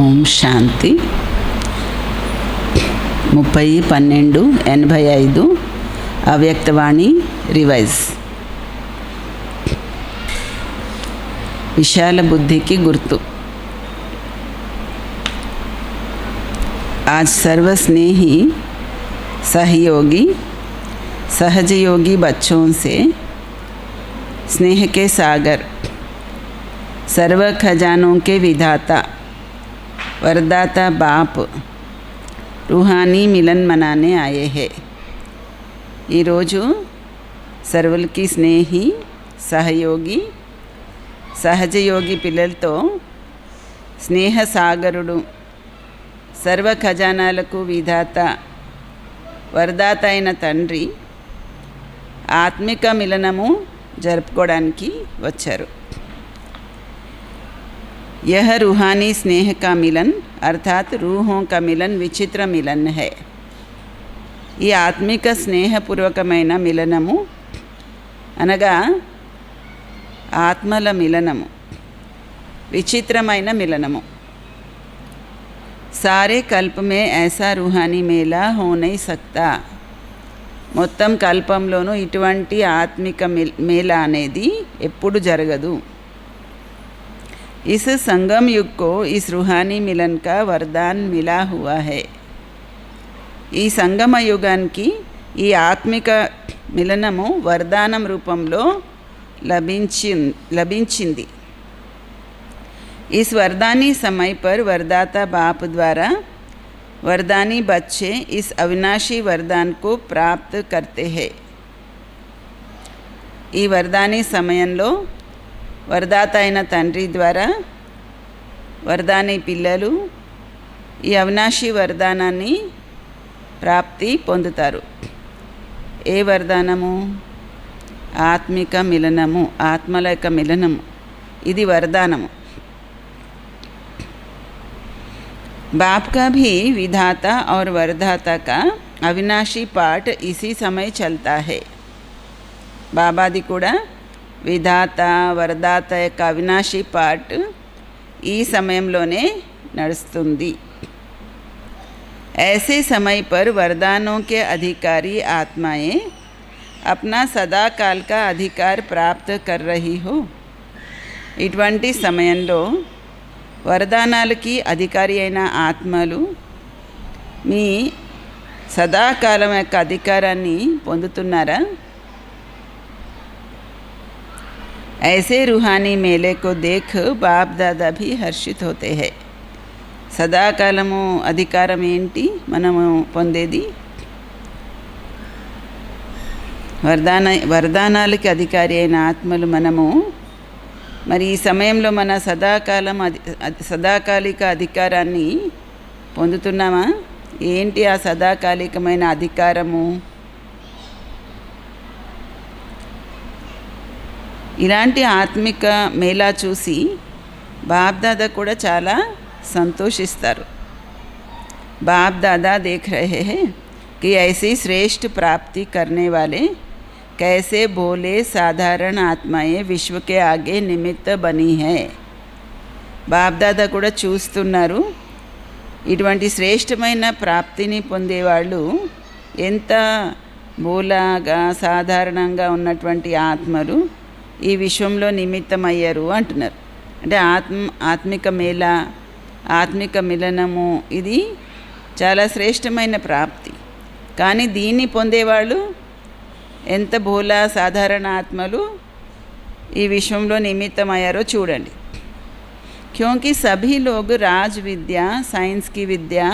ఓం శాంతి 30/12/85 అవ్యక్తవాణి revise. విశాల బుద్ధికి గుర్తు. आज सर्वस्नेही सहयोगी सहजयोगी बच्चों से स्नेह के सागर, सर्व खजानों के विधाता वरदाता बाप रूहानी मिलन मनाने आए हैं. ఈరోజు సర్వులకి స్నేహి సహయోగి సహజయోగి పిల్లలతో స్నేహ సాగరుడు, సర్వ ఖజానాలకు విధాత వరదాత అయిన తండ్రి ఆత్మిక మిలనము జరుపుకోవడానికి వచ్చారు. यह रूहानी स्नेह का मिलन अर्थात रूहों का मिलन विचित्र मिलन है. ఈ ఆత్మిక స్నేహపూర్వకమైన మిలనము అనగా ఆత్మల మిలనము, విచిత్రమైన మిలనము. सारे कल्प में ऐसा रूहानी मेला हो नहीं सकता. మొత్తం కల్పంలోనూ ఇటువంటి ఆత్మిక మేళా అనేది ఎప్పుడు జరగదు. इस संगम युग को इस रूहानी मिलन का वरदान मिला हुआ है. ఈ సంగమ యుగానికి ఈ ఆత్మిక మిలనము వరదానం రూపంలో లభించింది. इस वरदानी समय पर वरदाता बाप द्वारा वरदानी बच्चे इस अविनाशी वरदान को प्राप्त करते हैं. ఈ వరదాని సమయంలో వరదాత అయిన తండ్రి ద్వారా వరదాని పిల్లలు ఈ అవినాశి వరదానాన్ని ప్రాప్తి పొందుతారు. ఏ వరదానము? ఆత్మిక మిలనము, ఆత్మల యొక్క మిలనము. ఇది వరదానము. बाप का भी विधाता और वरदाता का अविनाशी पाठ इसी समय चलता है. बाबादी కూడా విధాత వరదాత యొక్క అవినాశి పాఠ్ ఈ సమయంలోనే నడుస్తుంది. ऐसे समय पर वरदानों के अधिकारी आत्माएं अपना सदा काल का अधिकार प्राप्त कर रही हो. ఇటువంటి సమయంలో వరదానాలకి అధికారి అయిన ఆత్మలు మీ సదాకాలం యొక్క అధికారాన్ని పొందుతున్నారా? ऐसे रूहानी मेले को देख बाप दादा भी हर्षित होते हैं. సదాకాలము అధికారం ఏంటి మనము పొందేది? వరదానాలకి అధికారి అయిన ఆత్మలు మనము. మరి ఈ సమయంలో మన సదాకాలిక అధికారాన్ని పొందుతున్నామా? ఏంటి ఆ సదాకాలికమైన అధికారము? ఇలాంటి ఆత్మిక మేళా చూసి బాప్ దాదా కూడా చాలా సంతోషిస్తారు. బాప్ దాదా దేఖ్ రహే హై कि ऐसी श्रेष्ठ प्राप्ति करने वाले कैसे भोले साधारण आत्माएं विश्व के आगे निमित्त बनी है. బాప్ దాదా కూడా చూస్తున్నారు ఇటువంటి శ్రేష్టమైన ప్రాప్తిని పొందేవాళ్ళు ఎంత భోలాగా సాధారణంగా ఉన్నటువంటి ఆత్మలు ఈ విశ్వంలో నిమిత్తమయ్యారు అంటున్నారు. అంటే ఆత్మిక మేళ, ఆత్మిక మిలనము ఇది చాలా శ్రేష్టమైన ప్రాప్తి. కానీ దీన్ని పొందేవాళ్ళు ఎంత భోలా సాధారణ ఆత్మలు ఈ విశ్వంలో నిమిత్తమయ్యారో చూడండి. क्योंकि सभी लोग राज विद्या, साइंस की विद्या,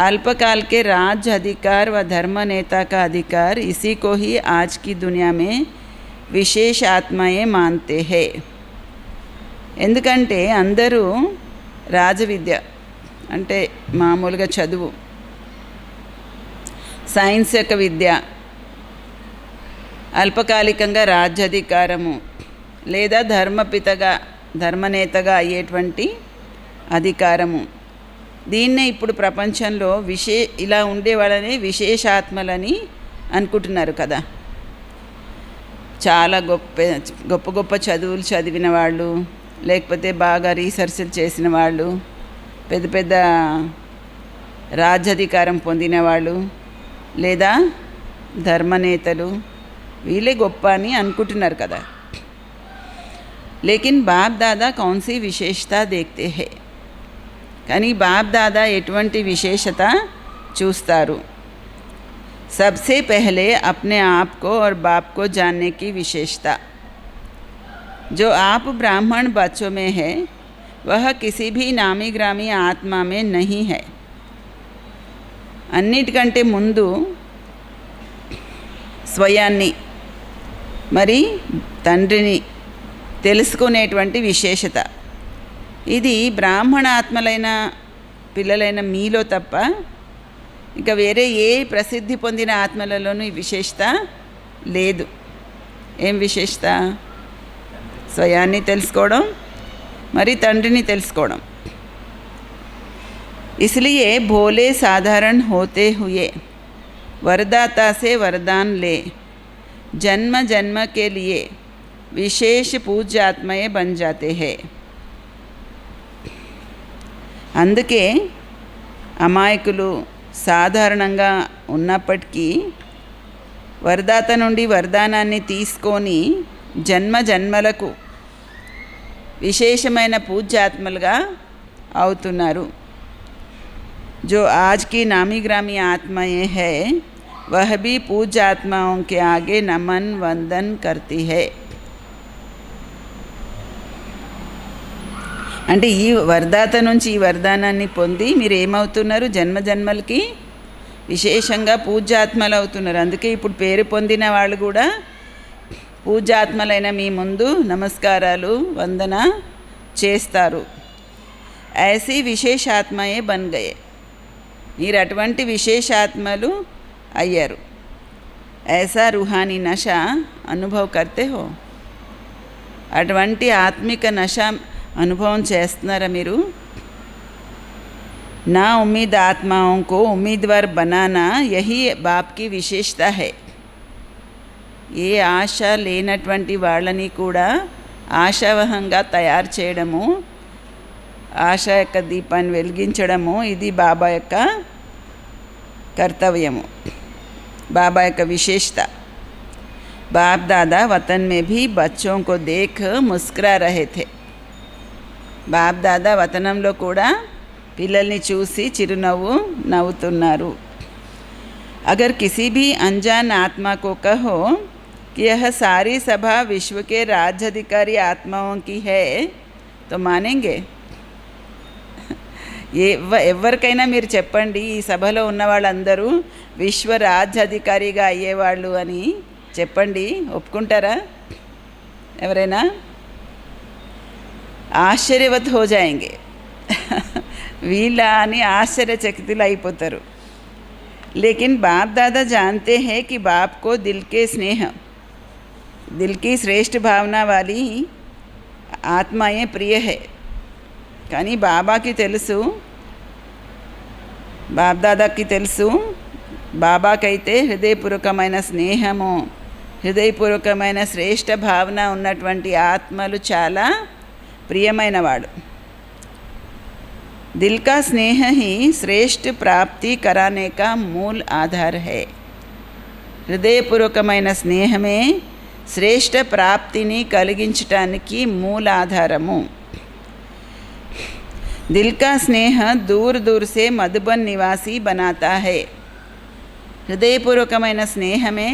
अल्पकाल के राज्य अधिकार व धर्म नेता का अधिकार इसी को ही आज की दुनिया में విశేష ఆత్మయే మాన్తే హే. ఎందుకంటే అందరూ రాజవిద్య అంటే మామూలుగా చదువు, సైన్స్ యొక్క విద్య, అల్పకాలికంగా రాజ్యాధికారము లేదా ధర్మనేతగా అయ్యేటువంటి అధికారము, దీన్నే ఇప్పుడు ప్రపంచంలో ఇలా ఉండేవాళ్ళని విశేషాత్మలని అనుకుంటున్నారు కదా. చాలా గొప్ప చదువులు చదివిన వాళ్ళు, లేకపోతే బాగా రీసెర్చ్ చేసిన వాళ్ళు, పెద్ద పెద్ద రాజ్యాధికారం పొందిన వాళ్ళు లేదా ధర్మనేతలు వీళ్ళే గొప్ప అని అనుకుంటున్నారు కదా. లేకిన్ బాప్ దాదా కౌన్సీ విశేషత దేఖతే హై, కానీ బాప్ దాదా ఎటువంటి విశేషత చూస్తారు? सबसे पहले अपने आप को और बाप को जानने की विशेषता. जो आप ब्राह्मण बच्चों में है वह किसी भी नामी ग्रामी आत्मा में नहीं है. అన్నిటికంటే ముందు స్వయాన్ని మరి తండ్రిని తెలుసుకునేటువంటి విశేషత. ఇది బ్రాహ్మణ ఆత్మలైన పిల్లలైన మీలో తప్ప ఇంకా వేరే ఏ ప్రసిద్ధి పొందిన ఆత్మలలోనూ ఈ విశేషత లేదు. ఏం విశేషత? స్వయాన్ని తెలుసుకోవడం, మరి తండ్రిని తెలుసుకోవడం. इसलिए भोले साधारण होते हुए वरदाता से वरदान ले जन्म जन्म के लिए विशेष पूज्य आत्माएं बन जाते हैं. అందుకే అమాయకులు సాధారణంగా ఉన్నప్పటికీ వరదాత నుండి వరదానాన్ని తీసుకొని జన్మ జన్మలకు విశేషమైన పూజ్యాత్మలుగా అవుతున్నారు. जो आज की नामी ग्रामी आत्माएं हैं वह भी पूज्य आत्माओं के आगे नमन वंदन करती है. అంటే ఈ వరదాత నుంచి ఈ వరదానాన్ని పొంది మీరు ఏమవుతున్నారు? జన్మ జన్మలకి విశేషంగా పూజ్యాత్మలు అవుతున్నారు. అందుకే ఇప్పుడు పేరు పొందిన వాళ్ళు కూడా పూజ్యాత్మలైన మీ ముందు నమస్కారాలు వందన చేస్తారు. ऐसी विशेष आत्माएं बन गए. మీరు అటువంటి విశేషాత్మలు అయ్యారు. ऐसा रूहानी नशा अनुभव करते हो. అటువంటి ఆత్మిక నశ అనుభవం చేస్తున్నారా మీరు? నా उम्मीद आत्माओं को उम्मीदवार बनाना यही बाप की विशेषता है. ఏ ఆశ లేనటువంటి వాళ్ళని కూడా ఆశావహంగా తయారు చేయడము, ఆశ యొక్క దీపాన్ని వెలిగించడము, ఇది బాబా యొక్క కర్తవ్యము, బాబా యొక్క విశేషత. बाप दादा वतन में भी बच्चों को देख मुस्कुरा रहे थे. బాప్ దాదా వతనంలో కూడా పిల్లల్ని చూసి చిరునవ్వు నవ్వుతున్నారు. अगर किसी भी अनजान आत्मा को कहो कि यह सारी सभा विश्व के राज्याधिकारी आत्माओं की है तो मानेंगे? ఎవరికైనా మీరు చెప్పండి ఈ సభలో ఉన్న వాళ్ళందరూ విశ్వ రాజ్యాధికారిగా అయ్యేవాళ్ళు అని చెప్పండి, ఒప్పుకుంటారా ఎవరైనా? ఆశ్చర్యవత్ హో జాయేంగే. వీళ్ళ అని ఆశ్చర్యచకితులు అయిపోతారు. लेकिन बाप दादा जानते हैं कि बाप को दिल के स्नेह, दिल की श्रेष्ठ भावना वाली आत्माएं प्रिय है. కానీ బాబాకి తెలుసు, బాప్ దాదాకి తెలుసు, బాబాకైతే హృదయపూర్వకమైన స్నేహము, హృదయపూర్వకమైన శ్రేష్ఠ భావన ఉన్నటువంటి ఆత్మలు చాలా ప్రియమైనవాడు. दिल का स्नेह ही श्रेष्ठ प्राप्ति कराने का मूल आधार है. హృదయపూర్వకమైన స్నేహమే శ్రేష్ఠ ప్రాప్తిని కలిగించటానికి మూల ఆధారము. दिल का स्नेह दूर दूर से मधुबन निवासी बनाता है. హృదయపూర్వకమైన స్నేహమే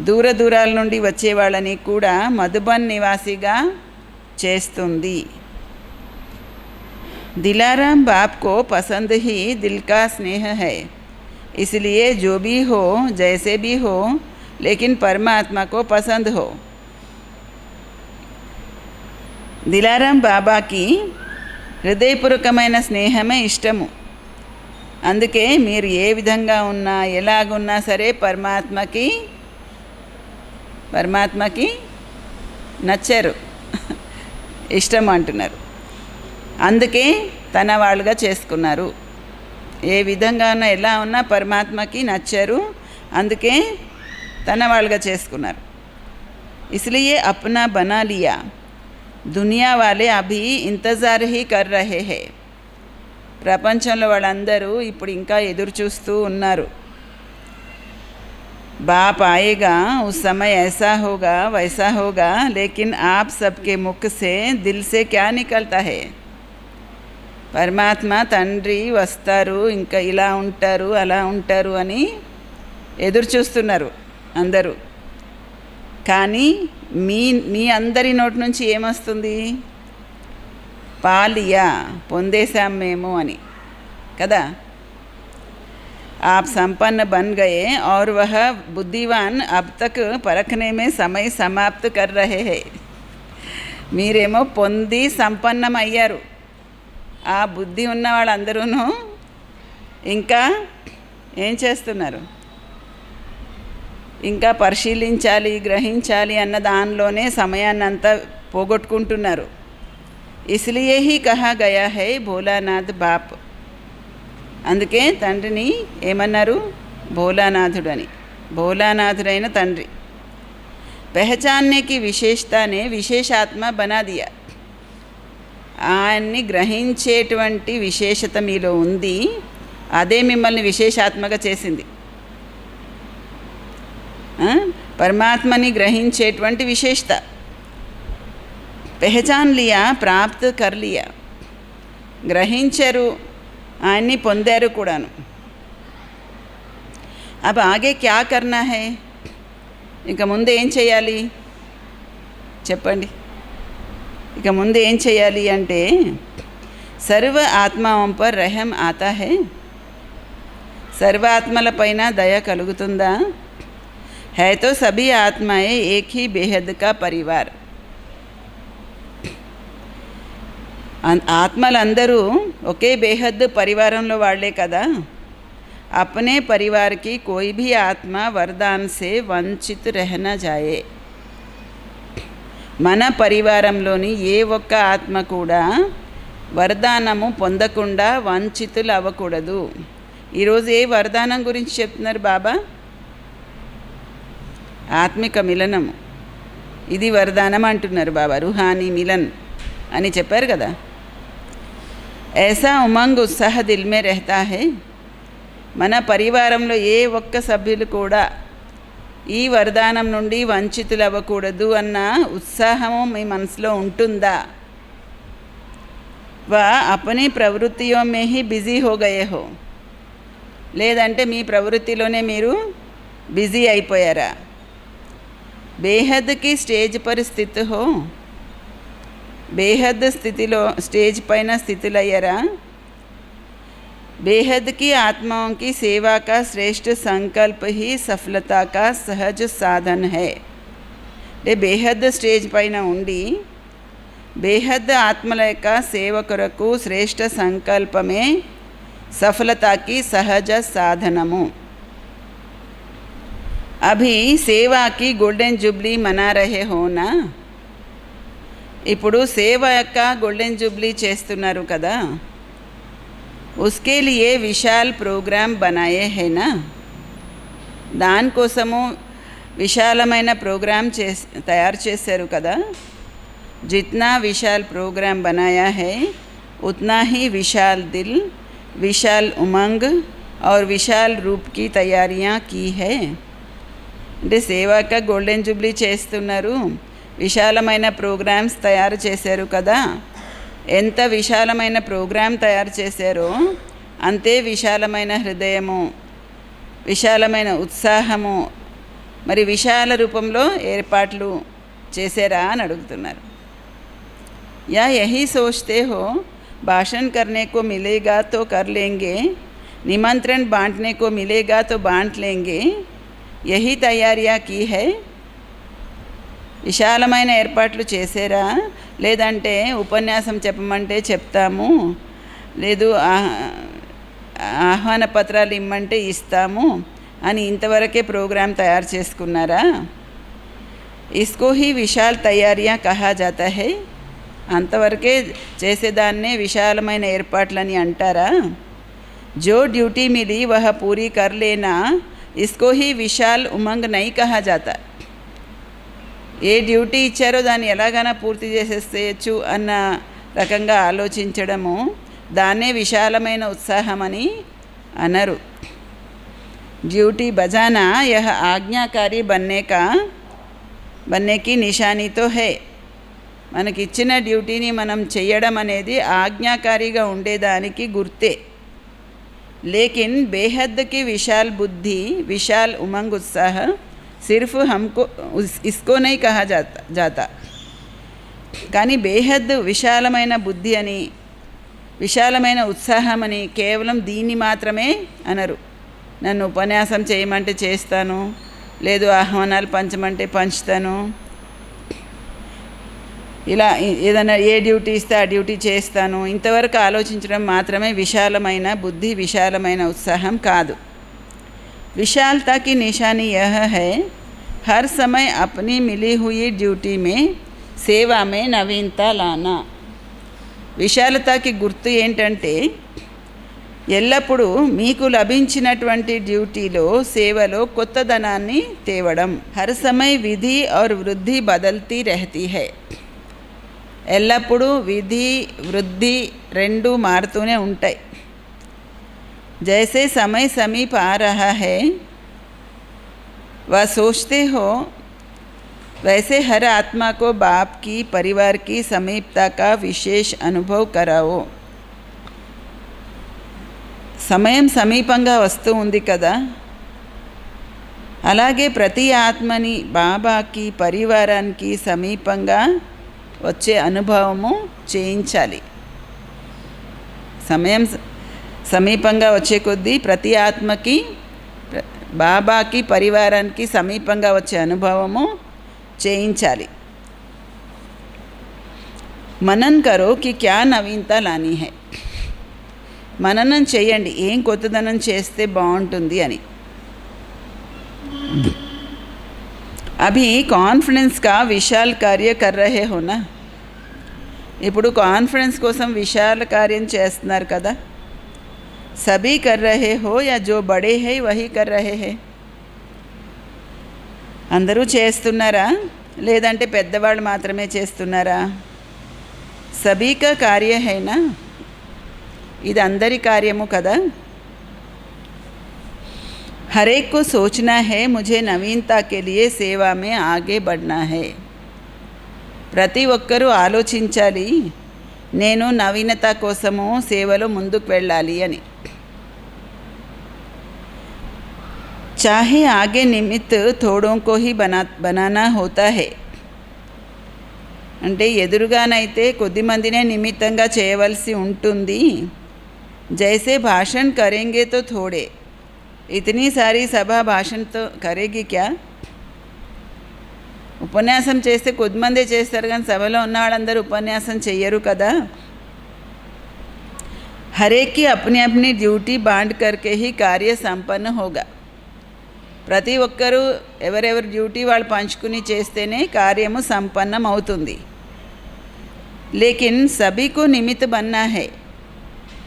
దూర దూరాల నుండి వచ్చే వాళ్ళని కూడా మధుబన్ నివాసిగా చేస్తుంది. दिलाराम बाप को पसंद ही दिल का स्नेह है. इसलिए जो भी हो जैसे भी हो लेकिन परमात्मा को पसंद हो. दिलाराम बाबा की హృదయపూర్వకమైన స్నేహమే ఇష్టము. అందుకే మీరు ఏ విధంగా ఉన్నా ఎలాగున్నా సరే పరమాత్మకి నచ్చారు, ఇష్టం అంటున్నారు. అందుకే తన వాళ్ళుగా చేసుకున్నారు. ఏ విధంగా ఉన్నా ఎలా ఉన్నా పరమాత్మకి నచ్చారు, అందుకే తన వాళ్ళుగా చేసుకున్నారు. इसलिए अपना बना लिया. दुनिया वाले अभी इंतज़ार ही कर रहे हैं. ప్రపంచంలో వాళ్ళందరూ ఇప్పుడు ఇంకా ఎదురు చూస్తూ ఉన్నారు. बाप आएगा उस समय ऐसा होगा वैसा होगा, लेकिन आप सबके मुख से दिल से क्या निकलता है? పరమాత్మ తండ్రి వస్తారు, ఇంకా ఇలా ఉంటారు అలా ఉంటారు అని ఎదురు చూస్తున్నారు అందరూ. కానీ మీ అందరి నోటి నుంచి ఏమొస్తుంది? పాలియా, పొందేశాం మేము అని కదా. आप संपन्न बन गए और वह बुद्धिवान अब तक परखने में समय समाप्त कर रहे हैं. మీరేమో పొంది సంపన్నం అయ్యారు. ఆ బుద్ధి ఉన్న వాళ్ళందరూ ఇంకా ఏం చేస్తున్నారు? ఇంకా పరిశీలించాలి, గ్రహించాలి అన్న దానిలోనే సమయాన్నంతా పోగొట్టుకుంటున్నారు. ఇస్లియే హీ కహా గయా హై భోలానాథ్ బాప్. అందుకే తండ్రిని ఏమన్నారు? భోలానాథుడని. భోలానాథుడైన తండ్రి. పెహచాన్నేకి విశేషతానే విశేషాత్మ బనా దియా. ఆయన్ని గ్రహించేటువంటి విశేషత మీలో ఉంది, అదే మిమ్మల్ని విశేషాత్మగా చేసింది. పరమాత్మని గ్రహించేటువంటి విశేషత. పెహచాన్ లియా ప్రాప్త్ కర్ లియా. గ్రహించారు, ఆయన్ని పొందారు కూడాను. అబ్ ఆగే క్యా కర్నా హై? ఇక ముందు ఏం చేయాలి చెప్పండి. ఇక ముందు ఏం చేయాలి అంటే, సర్వ ఆత్మాओं पर रहम आता है. సర్వాత్మలపైన దయ కలుగుతుందా? है तो सभी आत्माएं एक ही बेहद का परिवार. ఆత్మలందరూ ఒకే బేహద్ పరివారంలో వాళ్లే కదా. अपने परिवार की कोई भी आत्मा वरदान से वंचित रहना जाए. మన పరివారంలోని ఏ ఒక్క ఆత్మ కూడా వరదానము పొందకుండా వంచితులు అవ్వకూడదు. ఈరోజు ఏ వరదానం గురించి చెప్తున్నారు బాబా? ఆత్మిక మిలనము, ఇది వరదానం అంటున్నారు బాబా. రుహానీ మిలన్ అని చెప్పారు కదా. ऐसा उमंग उत्साह दिल में रहता है. మన పరివారంలో ఏ ఒక్క సభ్యులు కూడా ఈ వరదానం నుండి వంచితులు అవ్వకూడదు అన్న ఉత్సాహము మీ మనసులో ఉంటుందా? వా అపనీ ప్రవృత్తియో మే హీ బిజీ హో గయే హో. లేదంటే మీ ప్రవృత్తిలోనే మీరు బిజీ అయిపోయారా? బేహద్కి స్టేజ్ పర్ స్థితి హో. బేహద్ స్థితిలో స్టేజ్ పైన స్థితులయ్యారా? बेहद की आत्माओं की सेवा का श्रेष्ठ संकल्प ही सफलता का सहज साधन है. బేహద్ స్టేజ్ పైన ఉండి బేహద్ ఆత్మల యొక్క సేవ కొరకు శ్రేష్ఠ సంకల్పమే సఫలతాకి సహజ సాధనము. అభి సేవాకి గోల్డెన్ జూబ్లీ మనా రహే హోనా. ఇప్పుడు సేవ యొక్క గోల్డెన్ జూబ్లీ చేస్తున్నారు కదా. उसके लिए विशाल प्रोग्राम बनाए हैं ना. దానికోసము విశాలమైన ప్రోగ్రామ్ తయారు చేశారు కదా. जितना विशाल प्रोग्राम बनाया है उतना ही विशाल दिल, विशाल उमंग और विशाल रूप की तैयारियां की है. అంటే సేవాక గోల్డెన్ జూబ్లీ చేస్తున్నారు, విశాలమైన ప్రోగ్రామ్స్ తయారు చేశారు కదా. ఎంత విశాలమైన ప్రోగ్రాం తయారు చేశారో అంతే విశాలమైన హృదయము, విశాలమైన ఉత్సాహము, మరి విశాల రూపంలో ఏర్పాట్లు చేశారా అని అడుగుతున్నారు. యా యహీ సోచ్తే హో భాషణ करने को मिलेगा तो कर लेंगे, निमंत्रण बांटने को मिलेगा तो बांट लेंगे, यही तैयारियां की है. విశాలమైన ఏర్పాట్లు చేశారా? లేదంటే ఉపన్యాసం చెప్పమంటే చెప్తాము, లేదు ఆహ్వాన పత్రాలు ఇమ్మంటే ఇస్తాము అని ఇంతవరకే ప్రోగ్రాం తయారు చేసుకున్నారా? ఇస్కో హీ విశాల్ తయారియా కహా జాతా హై. అంతవరకే చేసేదాన్నే విశాలమైన ఏర్పాట్లని అంటారా? జో డ్యూటీ మిలి వహ పూరీ కర్ లేనా, ఇస్కో he Vishal Umang Nahi కహా జాతా. A duty ఇచ్చారో దాన్ని ఎలాగైనా పూర్తి చేసేసేయచ్చు అన్న రకంగా ఆలోచించడము దాన్నే విశాలమైన ఉత్సాహమని అనరు. ड्यूटी बजाना यह आज्ञाकारी बनने की निशानी तो है. మనకి ఇచ్చిన డ్యూటీని మనం చేయడం అనేది ఆజ్ఞాకారిగా ఉండేదానికి గుర్తే. लेकिन बेहद की विशाल बुद्धि, विशाल उमंग उत्साह सिर्फ हमको इसको नहीं कहा जाता. కానీ బేహద్ విశాలమైన బుద్ధి అని, విశాలమైన ఉత్సాహం అని కేవలం దీన్ని మాత్రమే అనరు. నన్ను ఉపన్యాసం చేయమంటే చేస్తాను, లేదు ఆహ్వానాలు పంచమంటే పంచుతాను, ఇలా ఏదైనా ఏ డ్యూటీ ఇస్తే ఆ డ్యూటీ చేస్తాను, ఇంతవరకు ఆలోచించడం మాత్రమే విశాలమైన బుద్ధి, విశాలమైన ఉత్సాహం కాదు. विशालता की निशानी यह है हर समय अपनी मिली हुई ड्यूटी में सेवा में नवीनता लाना. విశాలతకి గుర్తు ఏంటంటే ఎల్లప్పుడూ మీకు లభించినటువంటి డ్యూటీలో, సేవలో కొత్తదనాన్ని తేవడం. హర్ సమయ విధి और వృద్ధి బదల్తీ रहती है. ఎల్లప్పుడూ విధి వృద్ధి రెండు మారుతూనే ఉంటాయి. जैसे समय समीप आ रहा है वह सोचते हो, वैसे हर आत्मा को बाप की, परिवार की समीपता का विशेष अनुभव कराओ. సమయం సమీపంగా వస్తూ ఉంది కదా, అలాగే ప్రతి ఆత్మని బాబాకి, పరివారానికి సమీపంగా వచ్చే అనుభవము చేయించాలి. సమయం సమీపంగా వచ్చే కొద్దీ ప్రతి ఆత్మకి, బాబాకి, పరివారానికి సమీపంగా వచ్చే అనుభవము చేయించాలి. మనన్ కరో కి క్యా నవీనత లానీ హై. మననం చేయండి, ఏం కొత్తదనం చేస్తే బాగుంటుంది అని. అభి కాన్ఫిడెన్స్ కా విశాల్ కార్య కర్ రహే హో నా. ఇప్పుడు కాన్ఫిడెన్స్ కోసం విశాల కార్యం చేస్తున్నారు కదా. సభీ కర్ రహే హో యా జో బడే హై వహీ కర్ రహే హై. అందరూ చేస్తున్నారా, లేదంటే పెద్దవాళ్ళు మాత్రమే చేస్తున్నారా? సభీ కా కార్య హై నా, ఇది అందరి కార్యము కదా. हर एक को सोचना है मुझे नवीनता के लिए सेवा में आगे बढ़ना है. ప్రతి ఒక్కరూ ఆలోచించాలి, నేను నవీనత కోసము సేవలో ముందుకు వెళ్ళాలి అని. चाहे आगे निमित्त थोड़ों को ही बनाना होता है. అంటే ఎదురుగానైతే కొద్దిమందినే నిమిత్తంగా చేయవలసి ఉంటుంది. जैसे भाषण करेंगे तो थोड़े, इतनी सारी सभा भाषण तो करेगी क्या. ఉపన్యాసం చేస్తే కొద్దిమందే చేస్తారు, కానీ సభలో ఉన్న వాళ్ళందరూ ఉపన్యాసం చెయ్యరు కదా. हर एक की अपनी अपनी ड्यूटी बांट करके ही कार्य संपन्न होगा. ప్రతి ఒక్కరూ ఎవరెవరి డ్యూటీ వాళ్ళు పంచుకుని చేస్తేనే కార్యము సంపన్నం అవుతుంది. లేకిన్ సభీకు నిమిత్త బన్నా హై.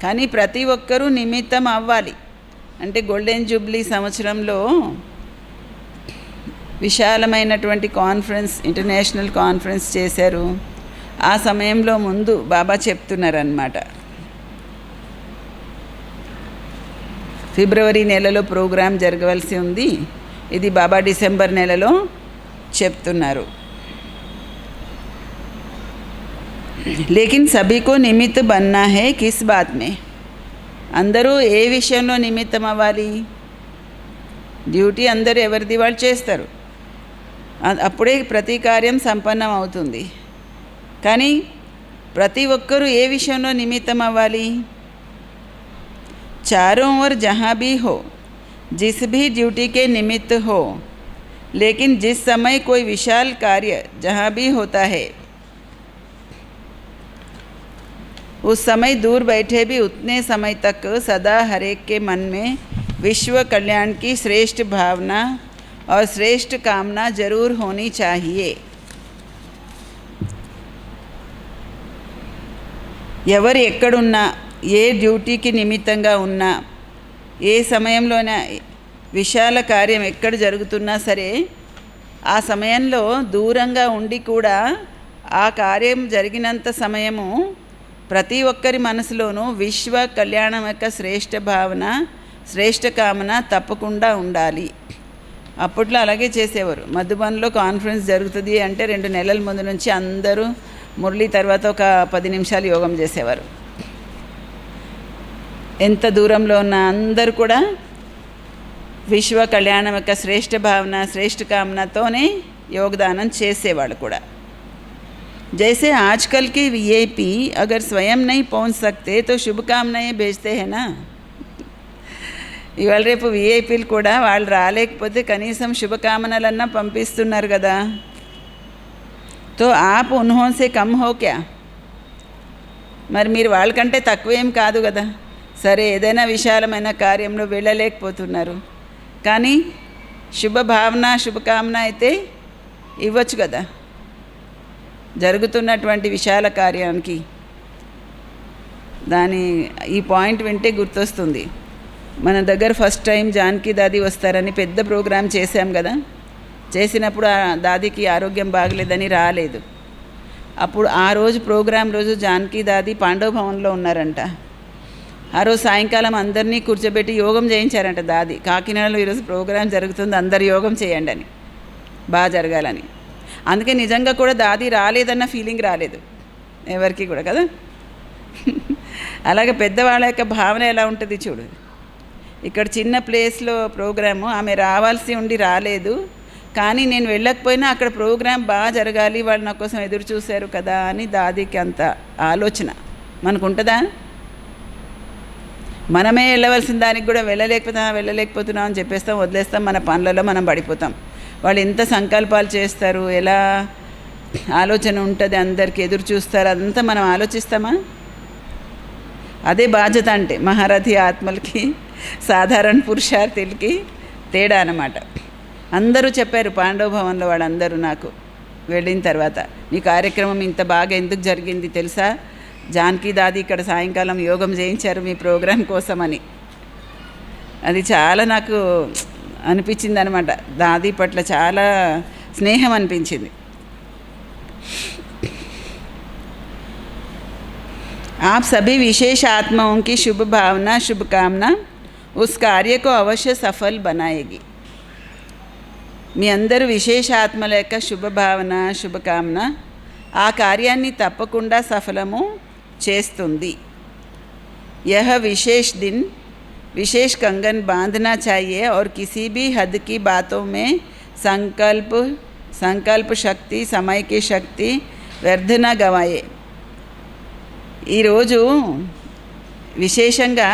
కానీ ప్రతి ఒక్కరూ నిమిత్తం అవ్వాలి. అంటే గోల్డెన్ జూబ్లీ సంవత్సరంలో విశాలమైనటువంటి కాన్ఫరెన్స్, ఇంటర్నేషనల్ కాన్ఫరెన్స్ చేశారు. ఆ సమయంలో ముందు బాబా చెప్తున్నారన్నమాట. ఫిబ్రవరి నెలలో ప్రోగ్రాం జరగవలసి ఉంది, ఇది బాబా డిసెంబర్ నెలలో చెప్తున్నారు. लेकिन सभी को निमित्त बनना है किस बात में. అందరూ ఏ విషయంలో నిమిత్తం అవ్వాలి? డ్యూటీ అందరూ ఎవరిది వాళ్ళు చేస్తారు, అప్పుడే ప్రతి కార్యం సంపన్నం అవుతుంది. కానీ ప్రతి ఒక్కరూ ఏ విషయంలో నిమిత్తం అవ్వాలి? चारों ओर जहाँ भी हो, जिस भी ड्यूटी के निमित्त हो, लेकिन जिस समय कोई विशाल कार्य जहाँ भी होता है, उस समय दूर बैठे भी उतने समय तक सदा हर एक के मन में विश्व कल्याण की श्रेष्ठ भावना और श्रेष्ठ कामना जरूर होनी चाहिए. ఎవరు ఎక్కడున్నా, ఏ డ్యూటీకి నిమిత్తంగా ఉన్నా, ఏ సమయంలోనే విశాల కార్యం ఎక్కడ జరుగుతున్నా సరే, ఆ సమయంలో దూరంగా ఉండి కూడా ఆ కార్యం జరిగినంత సమయము ప్రతి ఒక్కరి మనసులోనూ విశ్వ కళ్యాణం యొక్క శ్రేష్ఠ భావన, శ్రేష్ఠ కామన తప్పకుండా ఉండాలి. అప్పట్లో అలాగే చేసేవారు. మధుబన్లో కాన్ఫరెన్స్ జరుగుతుంది అంటే 2 నెలల ముందు నుంచి అందరూ మురళి తర్వాత ఒక 10 నిమిషాలు యోగం చేసేవారు. ఎంత దూరంలో ఉన్న అందరూ కూడా విశ్వ కళ్యాణం యొక్క శ్రేష్ఠ భావన, శ్రేష్ఠ కామనతోనే योगदान చేసేవాళ్ళు కూడా. जैसे आजकल के वीआईपी अगर स्वयं नहीं पहुंच सकते तो शुभकामनाएं भेजते हैं ना. ఇవాళ రేపు వీఐపీలు కూడా వాళ్ళు రాలేకపోతే కనీసం శుభకామనలన్నా పంపిస్తున్నారు కదా. తో ఆప్ ఉన్హోన్ సే కమ్ హో క్యా. మరి మీరు వాళ్ళకంటే తక్కువేం కాదు కదా. సరే ఏదైనా విశాలమైన కార్యంలో వెళ్ళలేకపోతున్నారు కానీ శుభభావన, శుభకామన అయితే ఇవ్వచ్చు కదా జరుగుతున్నటువంటి విశాల కార్యానికి. ఈ పాయింట్ వింటే గుర్తొస్తుంది. మన దగ్గర ఫస్ట్ టైం జానకి దాది వస్తారని పెద్ద ప్రోగ్రాం చేశాం కదా. చేసినప్పుడు ఆ దాదికి ఆరోగ్యం బాగలేదని రాలేదు. అప్పుడు ఆ రోజు ప్రోగ్రాం రోజు జానకి దాది పాండవ భవన్లో ఉన్నారంట. ఆ రోజు సాయంకాలం అందరినీ కూర్చోబెట్టి యోగం చేయించారంట దాది. కాకినాడలో ఈరోజు ప్రోగ్రాం జరుగుతుంది, అందరు యోగం చేయండి అని, బాగా జరగాలని. అందుకే నిజంగా కూడా దాది రాలేదన్న ఫీలింగ్ రాలేదు ఎవరికి కూడా కదా. అలాగే పెద్దవాళ్ళ యొక్క భావన ఎలా ఉంటుంది చూడు. ఇక్కడ చిన్న ప్లేస్లో ప్రోగ్రాము, ఆమె రావాల్సి ఉండి రాలేదు కానీ నేను వెళ్ళకపోయినా అక్కడ ప్రోగ్రాం బాగా జరగాలి, వాళ్ళు నా కోసం ఎదురు చూశారు కదా అని దాదికి అంత ఆలోచన. మనకు ఉంటుందా? మనమే వెళ్ళవలసిన దానికి కూడా వెళ్ళలేకపోతున్నాం అని చెప్పేస్తాం, వదిలేస్తాం, మన పనులలో మనం పడిపోతాం. వాళ్ళు ఎంత సంకల్పాలు చేస్తారు, ఎలా ఆలోచన ఉంటుంది, అందరికీ ఎదురు చూస్తారు, అదంతా మనం ఆలోచిస్తామా? అదే బాధ్యత అంటే మహారథి ఆత్మలకి, సాధారణ పురుషార్థులకి తేడా అన్నమాట. అందరూ చెప్పారు పాండవ భవన్లో వాళ్ళందరూ నాకు వెళ్ళిన తర్వాత, మీ కార్యక్రమం ఇంత బాగా ఎందుకు జరిగింది తెలుసా, జానకి దాది ఇక్కడ సాయంకాలం యోగం చేయించారు మీ ప్రోగ్రాం కోసమని. అది చాలా నాకు అనిపించింది అనమాట. దాది పట్ల చాలా స్నేహం అనిపించింది. आप सभी विशेष आत्माओं की शुभ भावना, शुभकामना उस कार्य को अवश्य सफल बनाएगी. మీ అందరూ విశేష ఆత్మల యొక్క శుభభావన, శుభకామన ఆ కార్యాన్ని తప్పకుండా సఫలము చేస్తుంది. यह विशेष दिन विशेष कंगन बांधना चाहिए और किसी भी हद की बातों में संकल्प शक्ति, समय की शक्ति व्यर्थ न गवाए. ఈరోజు విశేషంగా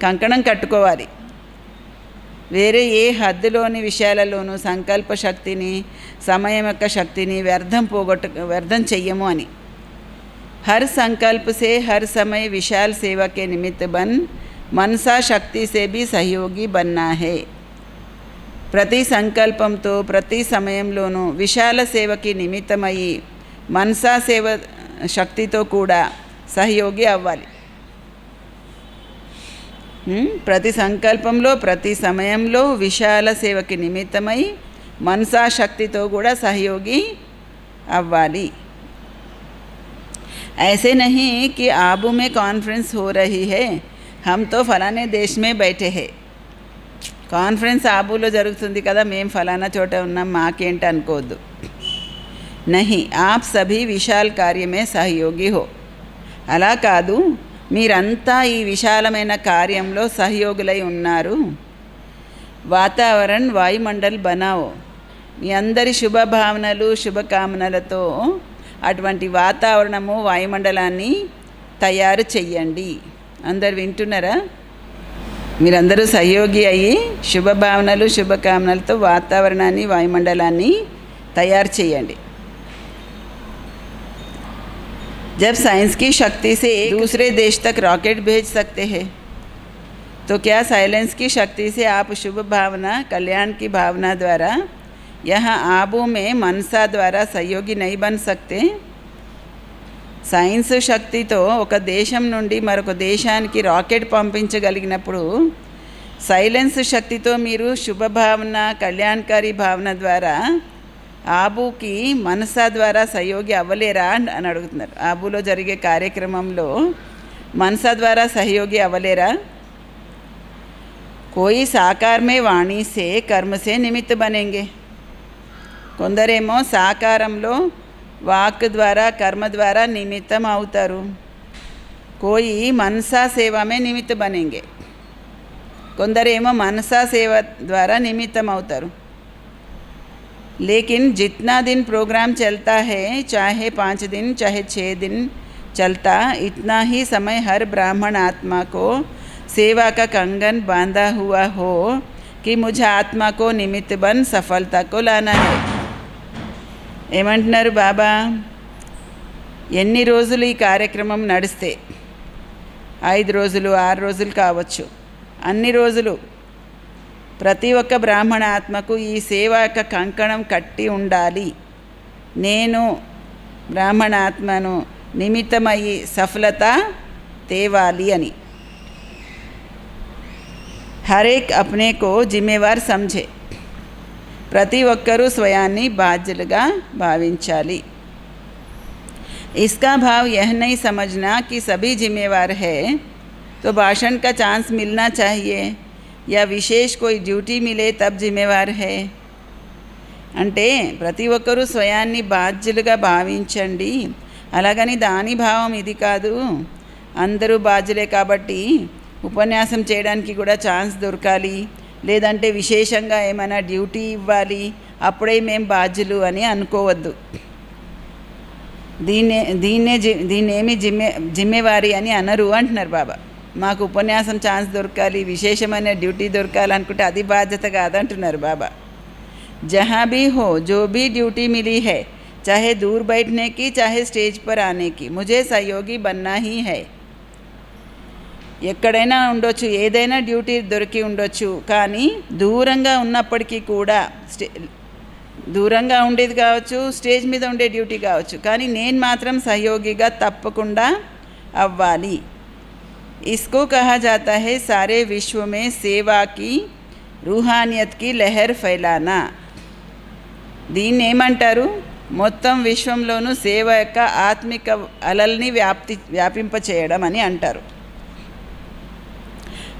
కంకణం కట్టుకోవాలి. వేరే ఏ హద్దులోని విషయాలలోనూ సంకల్ప శక్తిని, సమయం యొక్క శక్తిని వ్యర్థం చెయ్యము అని. హర్ సంకల్ప్ సే హర్ समय विशाल सेवा के निमित्त बन मनसा शक्ति से भी सहयोगी बनना है. ప్రతి సంకల్పంతో ప్రతి సమయంలోనూ విశాల సేవకి నిమిత్తమయ్యి మనసా సేవ శక్తితో కూడా సహయోగి అవ్వాలి. ప్రతి సంకల్పంలో ప్రతి సమయంలో విశాల సేవకి నిమిత్తమై మనసా శక్తితో కూడా సహయోగి అవ్వాలి. ऐसे नहीं कि आबू में कॉन्फ्रेंस हो रही है, हम तो फलाने देश में बैठे हैं. కాన్ఫరెన్స్ ఆబూలో జరుగుతుంది కదా, మేము ఫలానా చోట ఉన్నాం, మాకేంటి అనుకోవద్దు. नहीं, आप सभी విశాల్ కార్యమే సహయోగి హో. అలా కాదు, మీరంతా ఈ విశాలమైన కార్యంలో సహయోగులై ఉన్నారు. వాతావరణ్ వాయుమండల్ బనావో. మీ అందరి శుభభావనలు, శుభకామనలతో అటువంటి వాతావరణము, వాయుమండలాన్ని తయారు చెయ్యండి. అందరు వింటున్నారా? మీరందరూ సహయోగి అయ్యి శుభభావనలు, శుభకామనలతో వాతావరణాన్ని, వాయుమండలాన్ని తయారు చేయండి. जब साइंस की शक्ति से एक दूसरे देश तक रॉकेट भेज सकते हैं तो क्या साइलेंस की शक्ति से आप शुभ भावना, कल्याण की भावना द्वारा यहाँ आबू में मनसा द्वारा सहयोगी नहीं बन सकते? సైన్స్ శక్తితో ఒక దేశం నుండి మరొక దేశానికి రాకెట్ పంపించగలిగినప్పుడు సైలెన్స్ శక్తితో మీరు శుభభావన, కళ్యాణకారి భావన ద్వారా ఆబుకి మనసా ద్వారా సహయోగి అవ్వలేరా అని అడుగుతున్నారు. ఆబులో జరిగే కార్యక్రమంలో మనసా ద్వారా సహయోగి అవ్వలేరా? కోయి సాకారమే వాణిసే కర్మసే నిమిత్త బనేంగే. కొందరేమో సాకారంలో వాక్ ద్వారా కర్మ ద్వారా నిమిత్తం అవుతారు. కోయి మనసా సేవమే నిమిత్త బనేంగే. కొందరేమో మనసా సేవ ద్వారా నిమిత్తం అవుతారు. लेकिन जितना दिन प्रोग्राम चलता है, चाहे 5 दिन चाहे 6 दिन चलता, इतना ही समय हर ब्राह्मण आत्मा को सेवा का कंगन बांधा हुआ हो कि मुझे आत्मा को निमित्त बन सफलता को लाना है. ఏమంటున్నారు బాబా? ఎన్ని రోజులు ఈ కార్యక్రమం నడిస్తే, 5 రోజులు 6 రోజులు కావచ్చు, అన్ని రోజులు ప్రతి ఒక్క బ్రాహ్మణ ఆత్మకు ఈ సేవ యొక్క కంకణం కట్టి ఉండాలి. నేను బ్రాహ్మణ ఆత్మను నిమిత్తమయ్యి సఫలత తేవాలి అని. హరేక్ అప్నేకో జిమ్మేవార్ సమझे. ప్రతి ఒక్కరూ స్వయాన్ని బాధ్యులుగా భావించాలి. इसका भाव यह नहीं समझना कि सभी जिम्मेवार है तो भाषण का चांस मिलना चाहिए या विशेष कोई ड्यूटी मिले तब जिम्मेवार है. అంటే ప్రతి ఒక్కరూ స్వయాన్ని బాధ్యులుగా భావించండి, అలాగని దాని భావం ఇది కాదు, అందరూ బాధ్యులే కాబట్టి ఉపన్యాసం చేయడానికి కూడా ఛాన్స్ దొరకాలి, లేదంటే విశేషంగా ఏమైనా డ్యూటీ ఇవ్వాలి, అప్పుడే మేము బాధ్యులు అని అనుకోవద్దు. దీన్నేమి జిమ్మేవారి అని అనరు అంటున్నారు బాబా. మాకు ఉపన్యాసం ఛాన్స్ దొరకాలి, విశేషమైన డ్యూటీ దొరకాలనుకుంటే అది బాధ్యత కాదంటున్నారు బాబా. जहाँ भी हो जो भी ड्यूटी मिली है, चाहे दूर बैठने की चाहे स्टेज पर आने की, मुझे सहयोगी बनना ही है. ఎక్కడైనా ఉండొచ్చు, ఏదైనా డ్యూటీ దొరికి ఉండొచ్చు, కానీ దూరంగా ఉన్నప్పటికీ కూడా దూరంగా ఉండేది కావచ్చు, స్టేజ్ మీద ఉండే డ్యూటీ కావచ్చు, కానీ నేను మాత్రం సహయోగిగా తప్పకుండా అవ్వాలి. इसको कहा जाता है सारे विश्व में सेवा की रूहानियत की लहर फैलाना. దీన్ని ఏమంటారు? మొత్తం విశ్వంలోనూ సేవ యొక్క ఆత్మిక అలల్ని వ్యాపింపచేయడం అని అంటారు.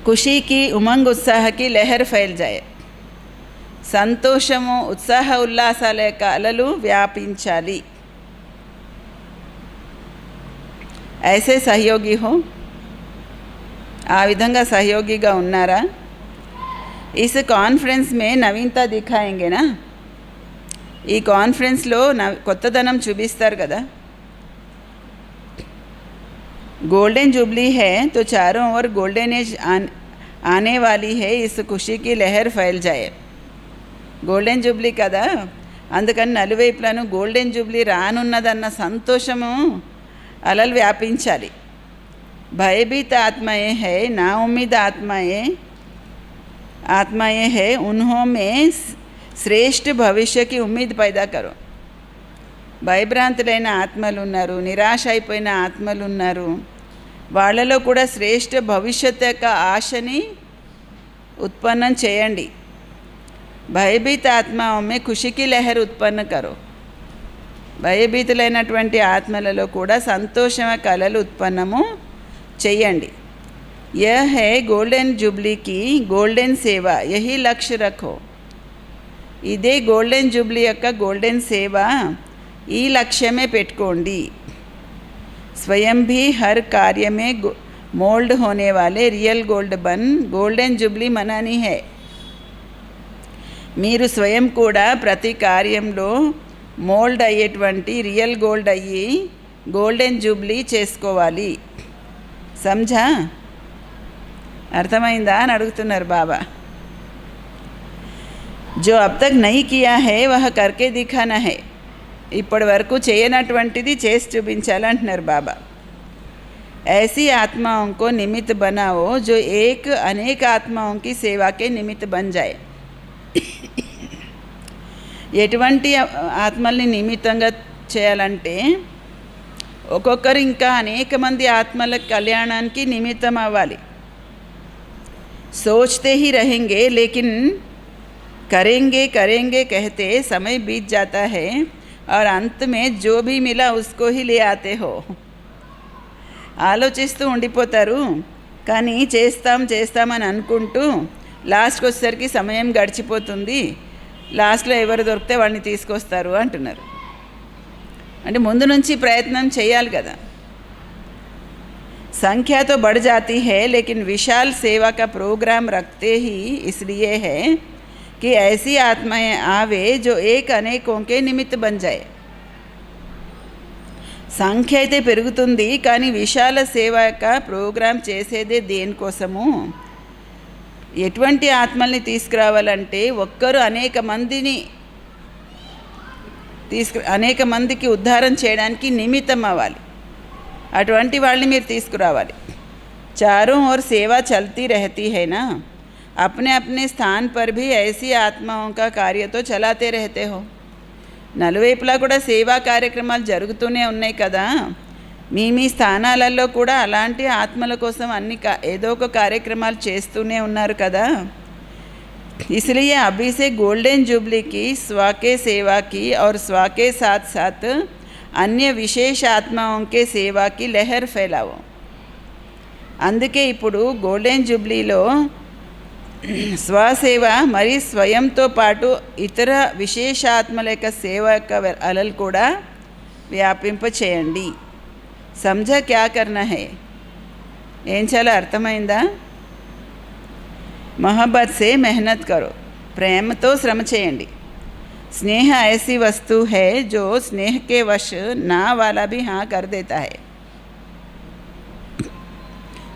ఖుషీకి ఉమంగ్ ఉత్సాహకి లెహర్ ఫైల్ జాయే. సంతోషము ఉత్సాహ ఉల్లాసాల యొక్క అలలు వ్యాపించాలి. ఐసే సహయోగి హో, ఆ విధంగా సహయోగిగా ఉన్నారా? ఇస్ కాన్ఫరెన్స్ మే నవీనత దిఖాయేంగేనా. ఈ కాన్ఫరెన్స్లో కొత్తదనం చూపిస్తారు కదా. गोल्डन जुबली है तो चारों ओर गोल्डन एज आने वाली है, इस खुशी की लहर फैल जाए. గోల్డెన్ జూబ్లీ కదా, అందుకని నలువైపులను గోల్డెన్ జూబ్లీ రానున్నదన్న సంతోషము అలలు వ్యాపించాలి. भयभीत आत्माएं है, नाउम्मीद आत्माएं है, उन्हों में श्रेष्ठ भविष्य की उम्मीद पैदा करो. భయభ్రాంతులైన ఆత్మలు ఉన్నారు, నిరాశ అయిపోయిన ఆత్మలు ఉన్నారు, వాళ్ళలో కూడా శ్రేష్ఠ భవిష్యత్ యొక్క ఆశని ఉత్పన్నం చేయండి. భయభీత ఆత్మమే ఖుషికి లహర్ ఉత్పన్న కరో. భయభీతులైనటువంటి ఆత్మలలో కూడా సంతోషమ కళలు ఉత్పన్నము చెయ్యండి. यह है गोल्डन जुबली की गोल्डन सेवा, यही लक्ष्य रखो. ఇదే గోల్డెన్ జూబ్లీ యొక్క గోల్డెన్ సేవ, ఈ లక్ష్యమే పెట్టుకోండి. स्वयं भी हर कार्य में मोल्ड होने वाले रियल गोल्ड बन गोल्डन जुबली मनानी है. మీరు స్వయం కూడా ప్రతి కార్యంలో మోల్డ్ అయ్యేటువంటి రియల్ గోల్డ్ అయ్యి గోల్డెన్ జూబ్లీ చేసుకోవాలి. समझा? అర్థమైందా అని అడుగుతున్నారు బాబా. जो अब तक नहीं किया है वह करके दिखाना है. ఇప్పటి వరకు చేయనటువంటిది చేసి చూపించాలంటున్నారు బాబా. ऐसी आत्माओं को निमित्त बनाओ जो एक अनेक आत्माओं की सेवा के निमित्त बन जाए. ఎటువంటి ఆత్మల్ని నిమిత్తంగా చేయాలంటే ఒక్కొక్కరు ఇంకా అనేక మంది ఆత్మల కళ్యాణానికి నిమిత్తం అవ్వాలి. सोचते ही रहेंगे लेकिन करेंगे करेंगे कहते समय बीत जाता है और अंत में जो भी मिला उसको ही ले आते हो. ఆలోచిస్తూ ఉండిపోతారు, కానీ చేస్తామని అనుకుంటూ లాస్ట్కి వచ్చేసరికి సమయం గడిచిపోతుంది. లాస్ట్లో ఎవరు దొరికితే వాళ్ళని తీసుకొస్తారు అంటున్నారు. అంటే ముందు నుంచి ప్రయత్నం చేయాలి కదా. संख्या तो बढ़ जाती है लेकिन विशाल सेवा का प्रोग्राम रखते ही इसलिए है कि ऐसी आत्माएं आवे जो एक अनेकों के निमित्त बन जाए. సంఖ్య అయితే పెరుగుతుంది, కానీ విశాల సేవక ప్రోగ్రాం చేసేదే దేనికోసము? ఎటువంటి ఆత్మల్ని తీసుకురావాలంటే ఒక్కరు అనేక మందికి ఉద్ధారం చేయడానికి నిమిత్తం అవ్వాలి. అటువంటి వాళ్ళని మీరు తీసుకురావాలి. चारों ओर सेवा चलती रहती है ना, अपने अपने स्थान पर भी ऐसी आत्माओं का कार्य तो चलाते रहते हो. నలువైపులా కూడా సేవా కార్యక్రమాలు జరుగుతూనే ఉన్నాయి కదా. మీ స్థానాలలో కూడా అలాంటి ఆత్మల కోసం ఏదో ఒక కార్యక్రమాలు చేస్తూనే ఉన్నారు కదా. इसलिए अभी से गोल्डन जुबली की स्वाके सेवा की और स्वाके साथ साथ अन्य विशेष आत्माओं के सेवा की लहर फैलाओ. అందుకే ఇప్పుడు గోల్డెన్ జూబ్లీలో స్వసేవ మరి స్వయంతో పాటు ఇతర విశేషాత్మల యొక్క సేవ యొక్క అలలు కూడా వ్యాపింప చేయండి. సమझा क्या करना है? ఏం చాలా అర్థమైందా? మొహబ్బత్ సే మెహనత్ కరో, ప్రేమతో శ్రమ చేయండి. स्नेह ऐसी वस्तु है जो स्नेह के वश ना वाला भी हाँ कर देता है.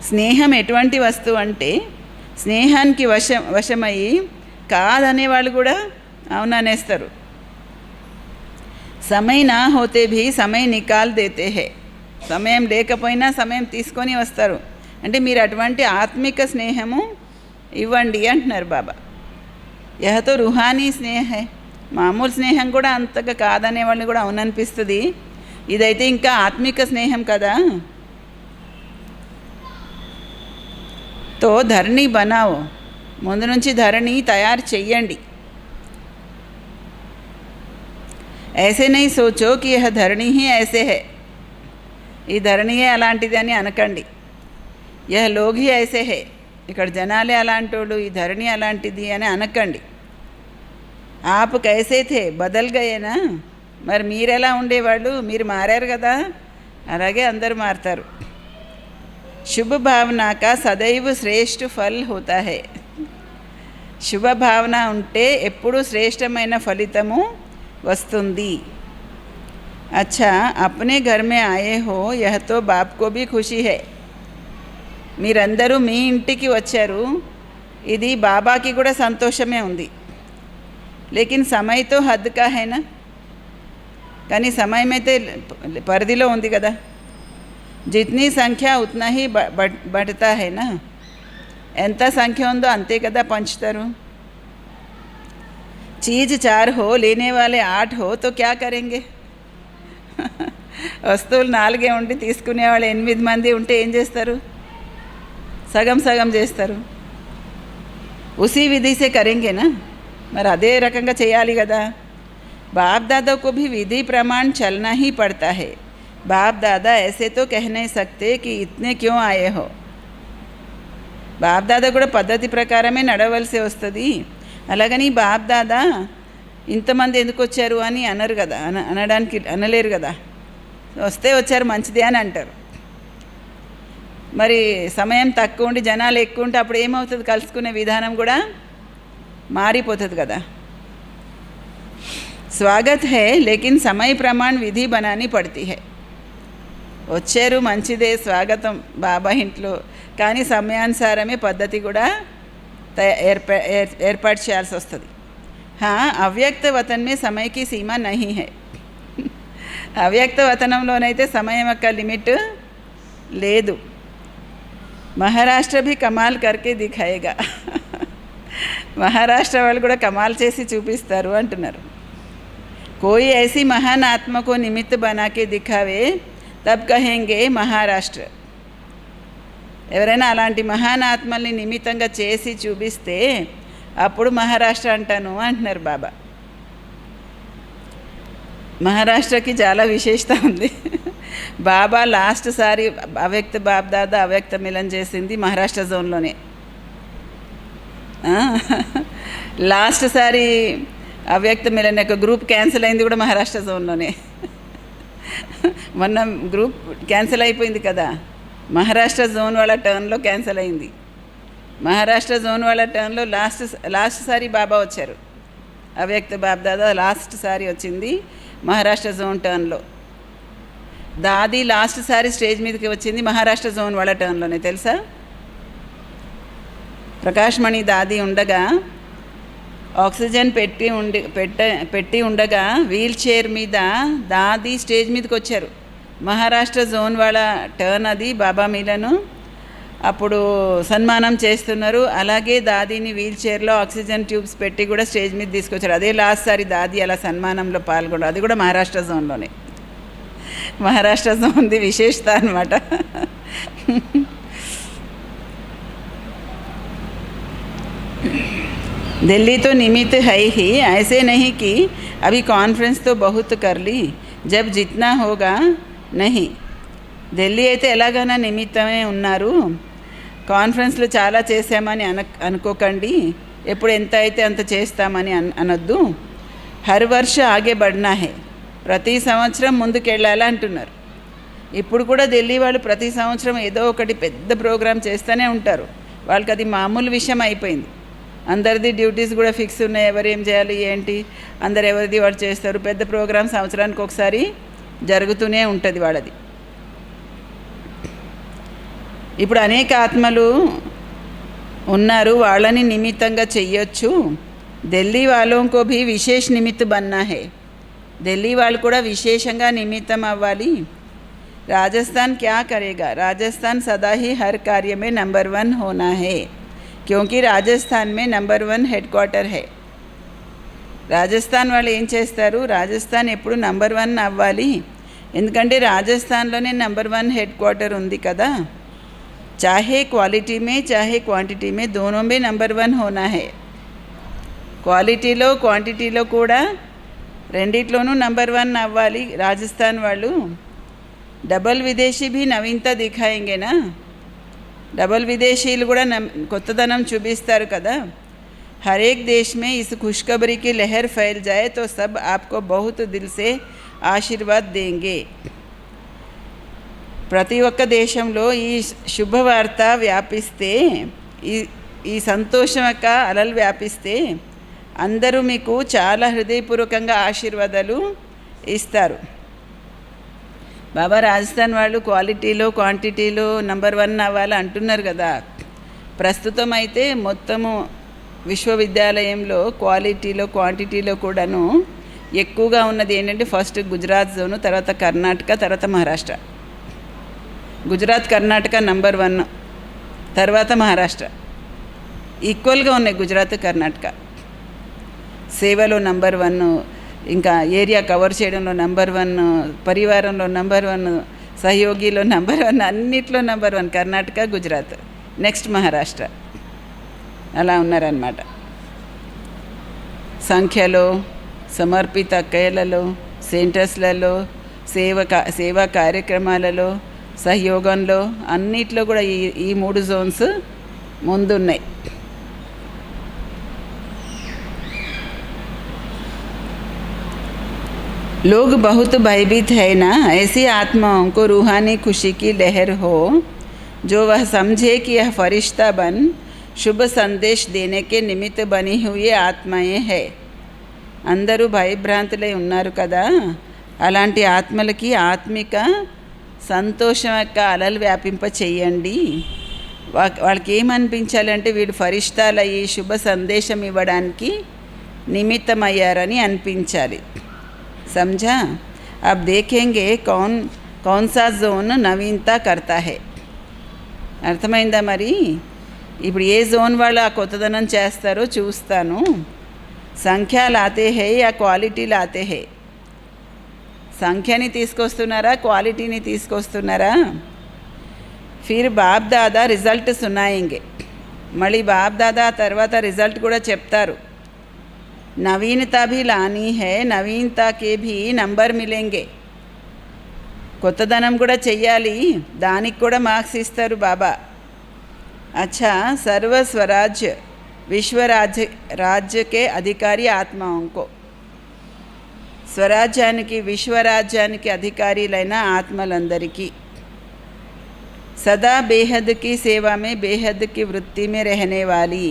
స్నేహం ఎటువంటి వస్తువు అంటే స్నేహానికి వశమయ్యి కాదనేవాళ్ళు కూడా అవుననేస్తారు. సమయ నా హోతే భీ సమయ నికాల్ దేతే హే, సమయం లేకపోయినా సమయం తీసుకొని వస్తారు. అంటే మీరు అటువంటి ఆత్మిక స్నేహము ఇవ్వండి అంటున్నారు బాబా. యహతో రుహానీ స్నేహ హై, మామూలు స్నేహం కూడా అంతగా కాదనే వాళ్ళని కూడా అవుననిపిస్తుంది. ఇదైతే ఇంకా ఆత్మిక స్నేహం కదా. तो धरणी बनाओ, ముందు నుంచి ధరణి తయారు చెయ్యండి. ऐसे नहीं सोचो कि यह धरणी ही ऐसे है, ఈ ధరణియే అలాంటిది అని అనకండి. यह लोग ही ऐसे है, ఇక్కడ జనాలే అలాంటి వాళ్ళు, ఈ ధరణి అలాంటిది అని అనకండి. आप कैसे थे बदल गएనా, మరి మీరెలా ఉండేవాళ్ళు, మీరు మారారు కదా, అలాగే అందరూ మారుతారు. शुभ भावना का सदैव श्रेष्ठ फल होता है. శుభ భావన ఉంటే ఎప్పుడు శ్రేష్టమైన ఫలితము వస్తుంది. अच्छा अपने घर में आए हो, यह तो बाप को भी खुशी है. మీరందరూ మీ ఇంటికి వచ్చారు, ఇది బాబాకి కూడా సంతోషమే ఉంది. లేకిన్ సమయ తో హద్ కా హై నా, కానీ సమయం అయితే పరిధిలో ఉంది కదా. जितनी संख्या उतना ही बढ़ता है ना, ఎంత సంఖ్య ఉందో అంతే కదా పంచుతారు. चीज़ 4 हो, लेने वाले 8 हो तो क्या करेंगे? వస్తువులు 4 ఉండి తీసుకునే వాళ్ళు 8 మంది ఉంటే ఏం చేస్తారు? సగం సగం చేస్తారు. उसी विधि से करेंगे ना, మరి అదే రకంగా చేయాలి కదా. बाप दादा को भी विधि प्रमाण चलना ही पड़ता है. बाप दादा ऐसे तो कह नहीं सकते कि इतने क्यों आए हो. బాప్ దాదా కూడా పద్ధతి ప్రకారమే నడవలసి వస్తుంది. అలాగని బాప్ దాదా ఇంతమంది ఎందుకు వచ్చారు అని అనరు కదా, అనలేరు కదా. వస్తే వచ్చారు మంచిదే అని అంటారు. మరి సమయం తక్కువ ఉండి జనాలు ఎక్కువ ఉంటే అప్పుడు ఏమవుతుంది? కలుసుకునే విధానం కూడా మారిపోతుంది కదా. స్వాగత్ హై లేకిన్ సమయ ప్రమాణ విధి బనానీ పడతీ హై. వచ్చారు మంచిదే, స్వాగతం బాబా ఇంట్లో, కానీ సమయానుసారమే పద్ధతి కూడా ఏర్పాటు చేయాల్సి వస్తుంది. అవ్యక్త వతన్మే సమయకి సీమ నహీ హై. అవ్యక్త వతనంలోనైతే సమయం యొక్క లిమిట్ లేదు. మహారాష్ట్ర భీ కమాల్ కర్కే దిఖాయేగా. మహారాష్ట్ర వాళ్ళు కూడా కమాల్ చేసి చూపిస్తారు అంటున్నారు. కోయి ఐసీ మహాన్ ఆత్మకు నిమిత్త బనాకే దిఖావే తబ్ కహేంగే మహారాష్ట్ర. ఎవరైనా అలాంటి మహాన్ ఆత్మల్ని నిమిత్తంగా చేసి చూపిస్తే అప్పుడు మహారాష్ట్ర అంటాను అంటున్నారు బాబా. మహారాష్ట్రకి చాలా విశేషత ఉంది. బాబా లాస్ట్ సారి అవ్యక్త బాబ్దాదా అవ్యక్త మిలన్ చేసింది మహారాష్ట్ర జోన్లోనే. లాస్ట్ సారి అవ్యక్త మిలన్ యొక్క గ్రూప్ క్యాన్సిల్ అయింది కూడా మహారాష్ట్ర జోన్లోనే. మొన్న గ్రూప్ క్యాన్సిల్ అయిపోయింది కదా, మహారాష్ట్ర జోన్ వాళ్ళ టర్న్లో క్యాన్సిల్ అయింది. మహారాష్ట్ర జోన్ వాళ్ళ టర్న్లో లాస్ట్ సారి బాబా వచ్చారు. అవ్యక్త బాబ్దాదా లాస్ట్ సారి వచ్చింది మహారాష్ట్ర జోన్ టర్న్లో. దాది లాస్ట్ సారి స్టేజ్ మీదకి వచ్చింది మహారాష్ట్ర జోన్ వాళ్ళ టర్న్లోనే, తెలుసా? ప్రకాష్మణి దాది ఉండగా ఆక్సిజన్ పెట్టి ఉండగా వీల్ చైర్ మీద దాది స్టేజ్ మీదకి వచ్చారు. మహారాష్ట్ర జోన్ వాళ్ళ టర్న్ అది, బాబా మీలను అప్పుడు సన్మానం చేస్తున్నారు. అలాగే దాదీని వీల్ చైర్లో ఆక్సిజన్ ట్యూబ్స్ పెట్టి కూడా స్టేజ్ మీద తీసుకొచ్చారు. అదే లాస్ట్ సారి దాది అలా సన్మానంలో పాల్గొన్నారు. అది కూడా మహారాష్ట్ర జోన్లోనే. మహారాష్ట్ర జోన్ది విశేషత అన్నమాట. दिल्ली तो निमित्त है ही, ऐसे नहीं कि अभी कॉन्फ्रेंस तो बहुत कर ली, जब जितना होगा नहीं. ఢిల్లీ అయితే ఎలాగైనా నిమిత్తమే ఉన్నారు, కాన్ఫరెన్స్లో చాలా చేసామని అనుకోకండి, ఎప్పుడు ఎంత అయితే అంత చేస్తామని అనొద్దు. హర్ వర్ష ఆగే బడ్నా హే, ప్రతి సంవత్సరం ముందుకెళ్ళాలి అంటున్నారు. ఇప్పుడు కూడా ఢిల్లీ వాళ్ళు ప్రతి సంవత్సరం ఏదో ఒకటి పెద్ద ప్రోగ్రాం చేస్తూనే ఉంటారు. వాళ్ళకి అది మామూలు విషయం అయిపోయింది. అందరిది డ్యూటీస్ కూడా ఫిక్స్ ఉన్నాయి, ఎవరు ఏం చేయాలి ఏంటి, అందరు ఎవరిది వాళ్ళు చేస్తారు. పెద్ద ప్రోగ్రాం సంవత్సరానికి ఒకసారి జరుగుతూనే ఉంటుంది వాళ్ళది. ఇప్పుడు అనేక ఆత్మలు ఉన్నారు, వాళ్ళని నిమిత్తంగా చెయ్యొచ్చు. ఢిల్లీ వాళ్ళకు భీ విశేష నిమిత్త బన్నా హే, ఢిల్లీ వాళ్ళు కూడా విశేషంగా నిమిత్తం అవ్వాలి. రాజస్థాన్ క్యా కరేగా, రాజస్థాన్ సదా హీ హర్ కార్య మే నంబర్ 1 హోనా హే, క్యోంకి రాజస్థాన్ మే నంబర్ 1 హెడ్ క్వార్టర్ హే. రాజస్థాన్ వాళ్ళు ఏం చేస్తారు, రాజస్థాన్ ఎప్పుడు నంబర్ 1 అవ్వాలి, ఎందుకంటే రాజస్థాన్లోనే నంబర్ 1 హెడ్ క్వార్టర్ ఉంది కదా. చాహే క్వాలిటీ మే చాహే క్వాంటిటీ మే దోనో మే నంబర్ 1 హోనా హే. క్వాలిటీలో క్వాంటిటీలో కూడా రెండిట్లోనూ నంబర్ 1 అవ్వాలి రాజస్థాన్ వాళ్ళు. డబల్ విదేశీ భీ నవీనత దిఖాయింగేనా, డబల్ విదేశీయులు కూడా కొత్తదనం చూపిస్తారు కదా. हर एक देश में इस खुशखबरी की लहर फैल जाए तो सब आपको बहुत दिल से ఆశీర్వాద్ देंगे. ప్రతి ఒక్క దేశంలో ఈ శుభవార్త వ్యాపిస్తే, ఈ సంతోషం యొక్క అలలు వ్యాపిస్తే అందరూ మీకు చాలా హృదయపూర్వకంగా ఆశీర్వాదాలు ఇస్తారు. బాబా రాజస్థాన్ వాళ్ళు క్వాలిటీలో క్వాంటిటీలో నంబర్ 1 అవ్వాలి అంటున్నారు కదా. ప్రస్తుతం అయితే మొత్తము విశ్వవిద్యాలయంలో క్వాలిటీలో క్వాంటిటీలో కూడాను ఎక్కువగా ఉన్నది ఏంటంటే ఫస్ట్ గుజరాత్ జోను, తర్వాత కర్ణాటక, తర్వాత మహారాష్ట్ర. గుజరాత్ కర్ణాటక నంబర్ 1, తర్వాత మహారాష్ట్ర. ఈక్వల్గా ఉన్నాయి గుజరాత్ కర్ణాటక. సేవలో నంబర్ 1, ఇంకా ఏరియా కవర్ చేయడంలో నంబర్ 1, పరివారంలో నంబర్ 1, సహయోగిలో నంబర్ 1, అన్నిట్లో నంబర్ 1 కర్ణాటక, గుజరాత్, నెక్స్ట్ మహారాష్ట్ర. అలా ఉన్నారన్నమాట. సంఖ్యలో, సమర్పిత అక్కయ్యలలో, సెంటర్స్లలో, సేవా కార్యక్రమాలలో, సహయోగంలో అన్నిట్లో కూడా ఈ 3 జోన్స్ ముందున్నాయి. लोग बहुत भयभीत है ना, ऐसी आत्माओं को रूहानी खुशी की लहर हो जो वह समझे कि यह फरिश्ता बन शुभ संदेश देने के निमित्त बनी हुई ఆత్మయే है. అందరూ భయభ్రాంతులై ఉన్నారు కదా, అలాంటి ఆత్మలకి ఆత్మిక సంతోషం యొక్క అలలు వ్యాపింప చెయ్యండి. వాళ్ళకి ఏమనిపించాలంటే వీడు ఫరిష్తాలయ్యి శుభ సందేశం ఇవ్వడానికి నిమిత్తమయ్యారని అనిపించాలి. समझा? अब देखेंगे कौन सा जोन नवीनता करता है. అర్థమైందా? మరి ఇప్పుడు ఏ జోన్ వాళ్ళు ఆ కొత్తదనం చేస్తారో చూస్తాను. సంఖ్య లాతే హే యా క్వాలిటీ లాతే హే, సంఖ్యని తీసుకొస్తున్నారా క్వాలిటీని తీసుకొస్తున్నారా? ఫిర్ బాప్ దాదా రిజల్ట్ సునాయింగే, మళ్ళీ బాప్ దాదా తర్వాత రిజల్ట్ కూడా చెప్తారు. నవీనతా భీ లానీ హై, నవీనతాకే భీ నంబర్ మిలేంగే. కొత్తదనం కూడా చెయ్యాలి, దానికి కూడా మార్క్స్ ఇస్తారు బాబా. అచ్చా, సర్వ స్వరాజ్య విశ్వరాజ్య రాజ్యకే అధికారి ఆత్మాంకో. స్వరాజ్యానికి విశ్వరాజ్యానికి అధికారులైన ఆత్మలందరికీ सदा बेहद की सेवा में बेहद की वृत्ति में रहने वाली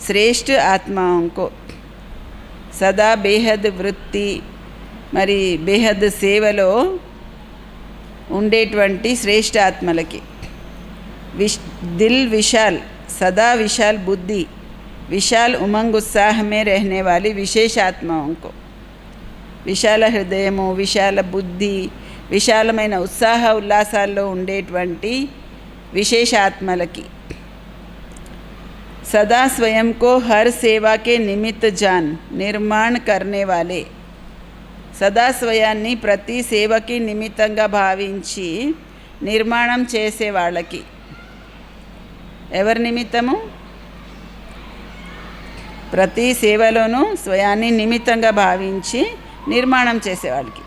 श्रेष्ठ आत्माओं को, सदा बेहद वृत्ति మరి బేహద్ సేవలో ఉండేటువంటి శ్రేష్ఠ ఆత్మలకి దిల్ విశాల్, సదా విశాల్ బుద్ధి, విశాల్ ఉమంగ్ उत्साह में रहने वाली विशेष आत्माओं को, విశాల హృదయము, విశాల బుద్ధి, విశాలమైన ఉత్సాహ ఉల్లాసాల్లో ఉండేటువంటి విశేష ఆత్మలకి सदा स्वयं को हर सेवा के निमित्त जान निर्माण करने वाले, సదా స్వయాన్ని ప్రతి సేవకి నిమిత్తంగా భావించి నిర్మాణం చేసే వాళ్ళకి. ఎవరి నిమిత్తము? ప్రతి సేవలోనూ స్వయాన్ని నిమిత్తంగా భావించి నిర్మాణం చేసేవాళ్ళకి.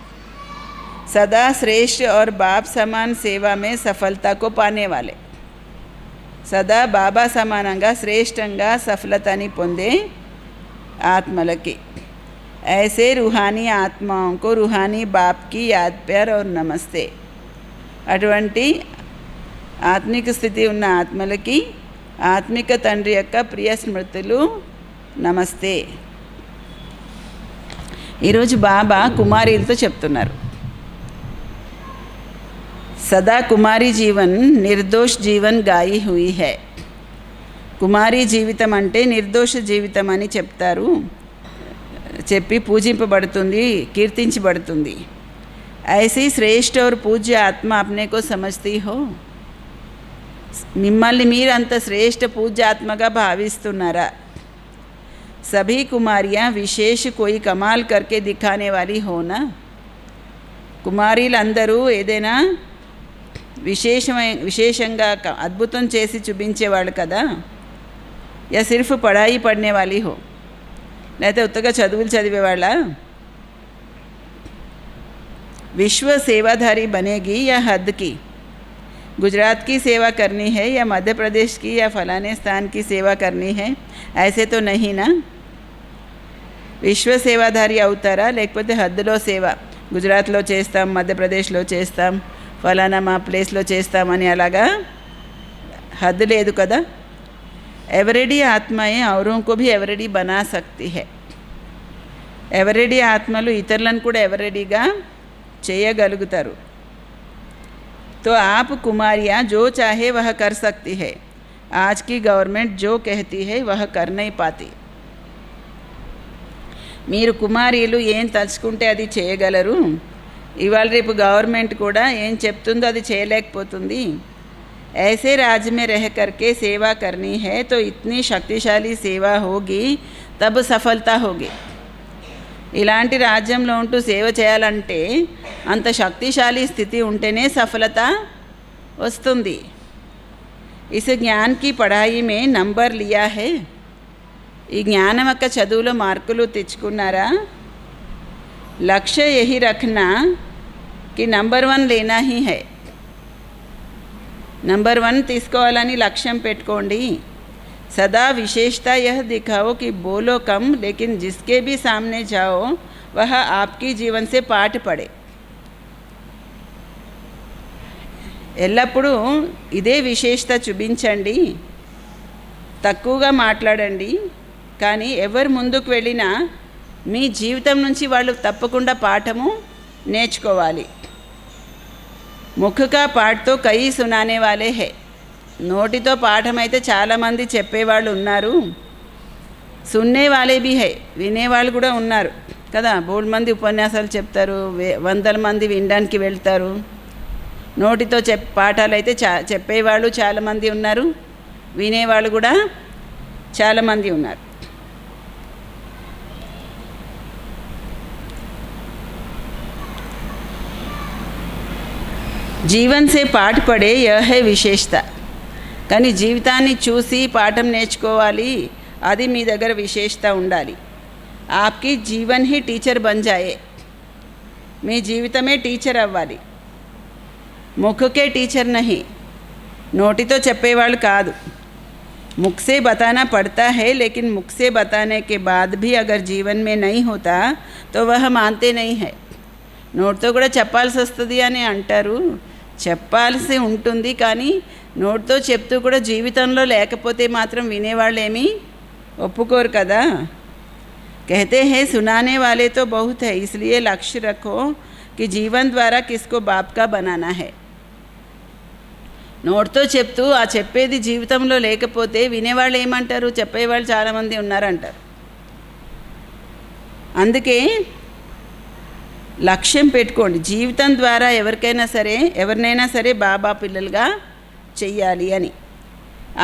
सदा श्रेष्ठ और बाप समान सेवा में सफलता को पाने वाले, సదా బాబా సమానంగా శ్రేష్టంగా సఫలతని పొందే ఆత్మలకి. ऐसे रूहानी आत्माओं को रूहानी बाप की याद प्यार और नमस्ते. అటువంటి ఆత్మిక స్థితి ఉన్న ఆత్మలకి ఆత్మిక తండ్రి యొక్క ప్రియ స్మృతులు, నమస్తే. ఈరోజు బాబా కుమారీలతో చెప్తున్నారు. सदा कुमारी जीवन निर्दोष जीवन गाई हुई है. కుమారీ జీవితం అంటే నిర్దోష జీవితం అని చెప్తారు, చెప్పి పూజింపబడుతుంది, కీర్తించబడుతుంది. ऐसी श्रेष्ठ और पूज्य आत्मा अपने को समझती हो. మిమ్మల్ని మీరు అంత శ్రేష్ఠ పూజ్య ఆత్మగా భావిస్తున్నారా? सभी कुमारियाँ विशेष कोई कमाल करके दिखाने वाली हो ना. కుమారీలందరూ ఏదైనా విశేషంగా అద్భుతం చేసి చూపించేవాళ్ళు కదా. యా సిర్ఫ్ పడాయి పడనే వాली हो, లేకపోతే ఉత్తగా చదువులు చదివేవాళ్ళ. विश्व सेवाधारी बनेगी या हद की, गुजरात की सेवा करनी है या मध्य प्रदेश की या फलाने स्थान की सेवा करनी है, ऐसे तो नहीं ना. విశ్వ సేవాధారి అవుతారా, లేకపోతే హద్దులో సేవ, గుజరాత్లో చేస్తాం, మధ్యప్రదేశ్లో చేస్తాం, ఫలానా మా ప్లేస్లో చేస్తామని అలాగా హద్దు లేదు కదా. ఎవరెడీ ఆత్మయే ఔరోं को भी ఎవరెడీ బనా సక్తి హై. ఎవరెడీ ఆత్మలు ఇతరులను కూడా ఎవరెడీగా చేయగలుగుతారు. तो आप कुमारियाँ जो चाहे वह कर सकती है. आज की गवर्नमेंट जो कहती है वह कर नहीं पाती. మీరు కుమారీలు ఏం తలుచుకుంటే అది చేయగలరు. ఇవాళ రేపు గవర్నమెంట్ కూడా ఏం చెప్తుందో అది చేయలేకపోతుంది. ऐसे राज्य में रह करके सेवा करनी है तो इतनी शक्तिशाली सेवा होगी तब सफलता होगी. ఇలాంటి రాజ్యంలో ఉంటూ సేవ చేయాలంటే అంత శక్తిశాలి స్థితి ఉంటేనే సఫలత వస్తుంది. इस ज्ञान की पढ़ाई में नंबर लिया है. ఈ జ్ఞానం యొక్క చదువులో మార్కులు తెచ్చుకున్నారా? लक्ष्य यही रखना कि नंबर 1 लेना ही है. नंबर 1 తీసుకోవాలని లక్ష్యం పెట్టుకోండి. सदा विशेषता यह दिखाओ कि बोलो कम लेकिन जिसके भी सामने जाओ वह आपकी जीवन से पाठ पढ़े. ఎల్లప్పుడూ ఇదే విశేషత చూపించండి, తక్కువగా మాట్లాడండి, కానీ ఎవరు ముందుకు వెళ్ళినా మీ జీవితం నుంచి వాళ్ళు తప్పకుండా పాఠము నేర్చుకోవాలి. ముఖకా పాఠతో కై సునానే వాలే హై. నోటితో పాఠం అయితే చాలామంది చెప్పేవాళ్ళు ఉన్నారు, సున్నే వాలే భీ హై, వినేవాళ్ళు కూడా ఉన్నారు కదా. బోల్డ్ మంది ఉపన్యాసాలు చెప్తారు, వందల మంది వినడానికి వెళ్తారు. నోటితో పాఠాలు అయితే చెప్పేవాళ్ళు చాలామంది ఉన్నారు, వినేవాళ్ళు కూడా చాలామంది ఉన్నారు. जीवन से पाठ पढ़े यह है विशेषता. కానీ జీవితాన్ని చూసి పాఠం నేర్చుకోవాలి, అది మీ దగ్గర విశేషత ఉండాలి. ఆప్కి జీవన్ హీ టీచర్ బన్ జాయే, మీ జీవితమే టీచర్ అవ్వాలి. ముఖకే టీచర్ నహి, నోటితో చెప్పేవాళ్ళు కాదు. मुख से बताना पड़ता है, लेकिन मुख से बताने के बाद भी अगर जीवन में नहीं होता तो वह मानते नहीं है. నోటితో కూడా చెప్పాల్సి వస్తుంది అని అంటారు, చెప్పాల్సి ఉంటుంది, కానీ నోటితో చెప్తూ కూడా జీవితంలో లేకపోతే మాత్రం వినేవాళ్ళు ఏమీ ఒప్పుకోరు కదా. कहते हैं सुनाने वाले तो बहुत है, इसलिए लक्ष्य रखो कि जीवन द्वारा किसको बाप का बनाना है. నోటితో చెప్తూ ఆ చెప్పేది జీవితంలో లేకపోతే వినేవాళ్ళు ఏమంటారు, చెప్పేవాళ్ళు చాలామంది ఉన్నారంటారు. అందుకే లక్ష్యం పెట్టుకోండి, జీవితం ద్వారా ఎవరినైనా సరే బాబా పిల్లలుగా చెయ్యాలి అని.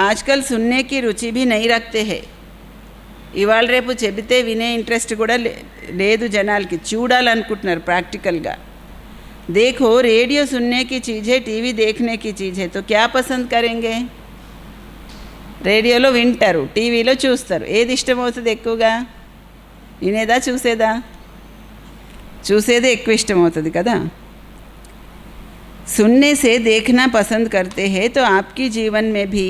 ఆజ్కల్ సున్నేకి రుచి భీ నహీ రఖతే హై, ఇవాళ రేపు చెబితే వినే ఇంట్రెస్ట్ కూడా లేదు జనాలకి, చూడాలనుకుంటున్నారు ప్రాక్టికల్గా. देखो रेडियो सुनने की चीज़ है, टीवी देखने की चीज़ है, तो क्या पसंद करेंगे? రేడియోలో వింటారు, టీవీలో చూస్తారు, ఏది ఇష్టమవుతుంది ఎక్కువగా? వినేదా చూసేదా? చూసేదే ఎక్కువ ఇష్టమవుతుంది కదా. सुनने से देखना पसंद करते हैं तो आपकी जीवन में भी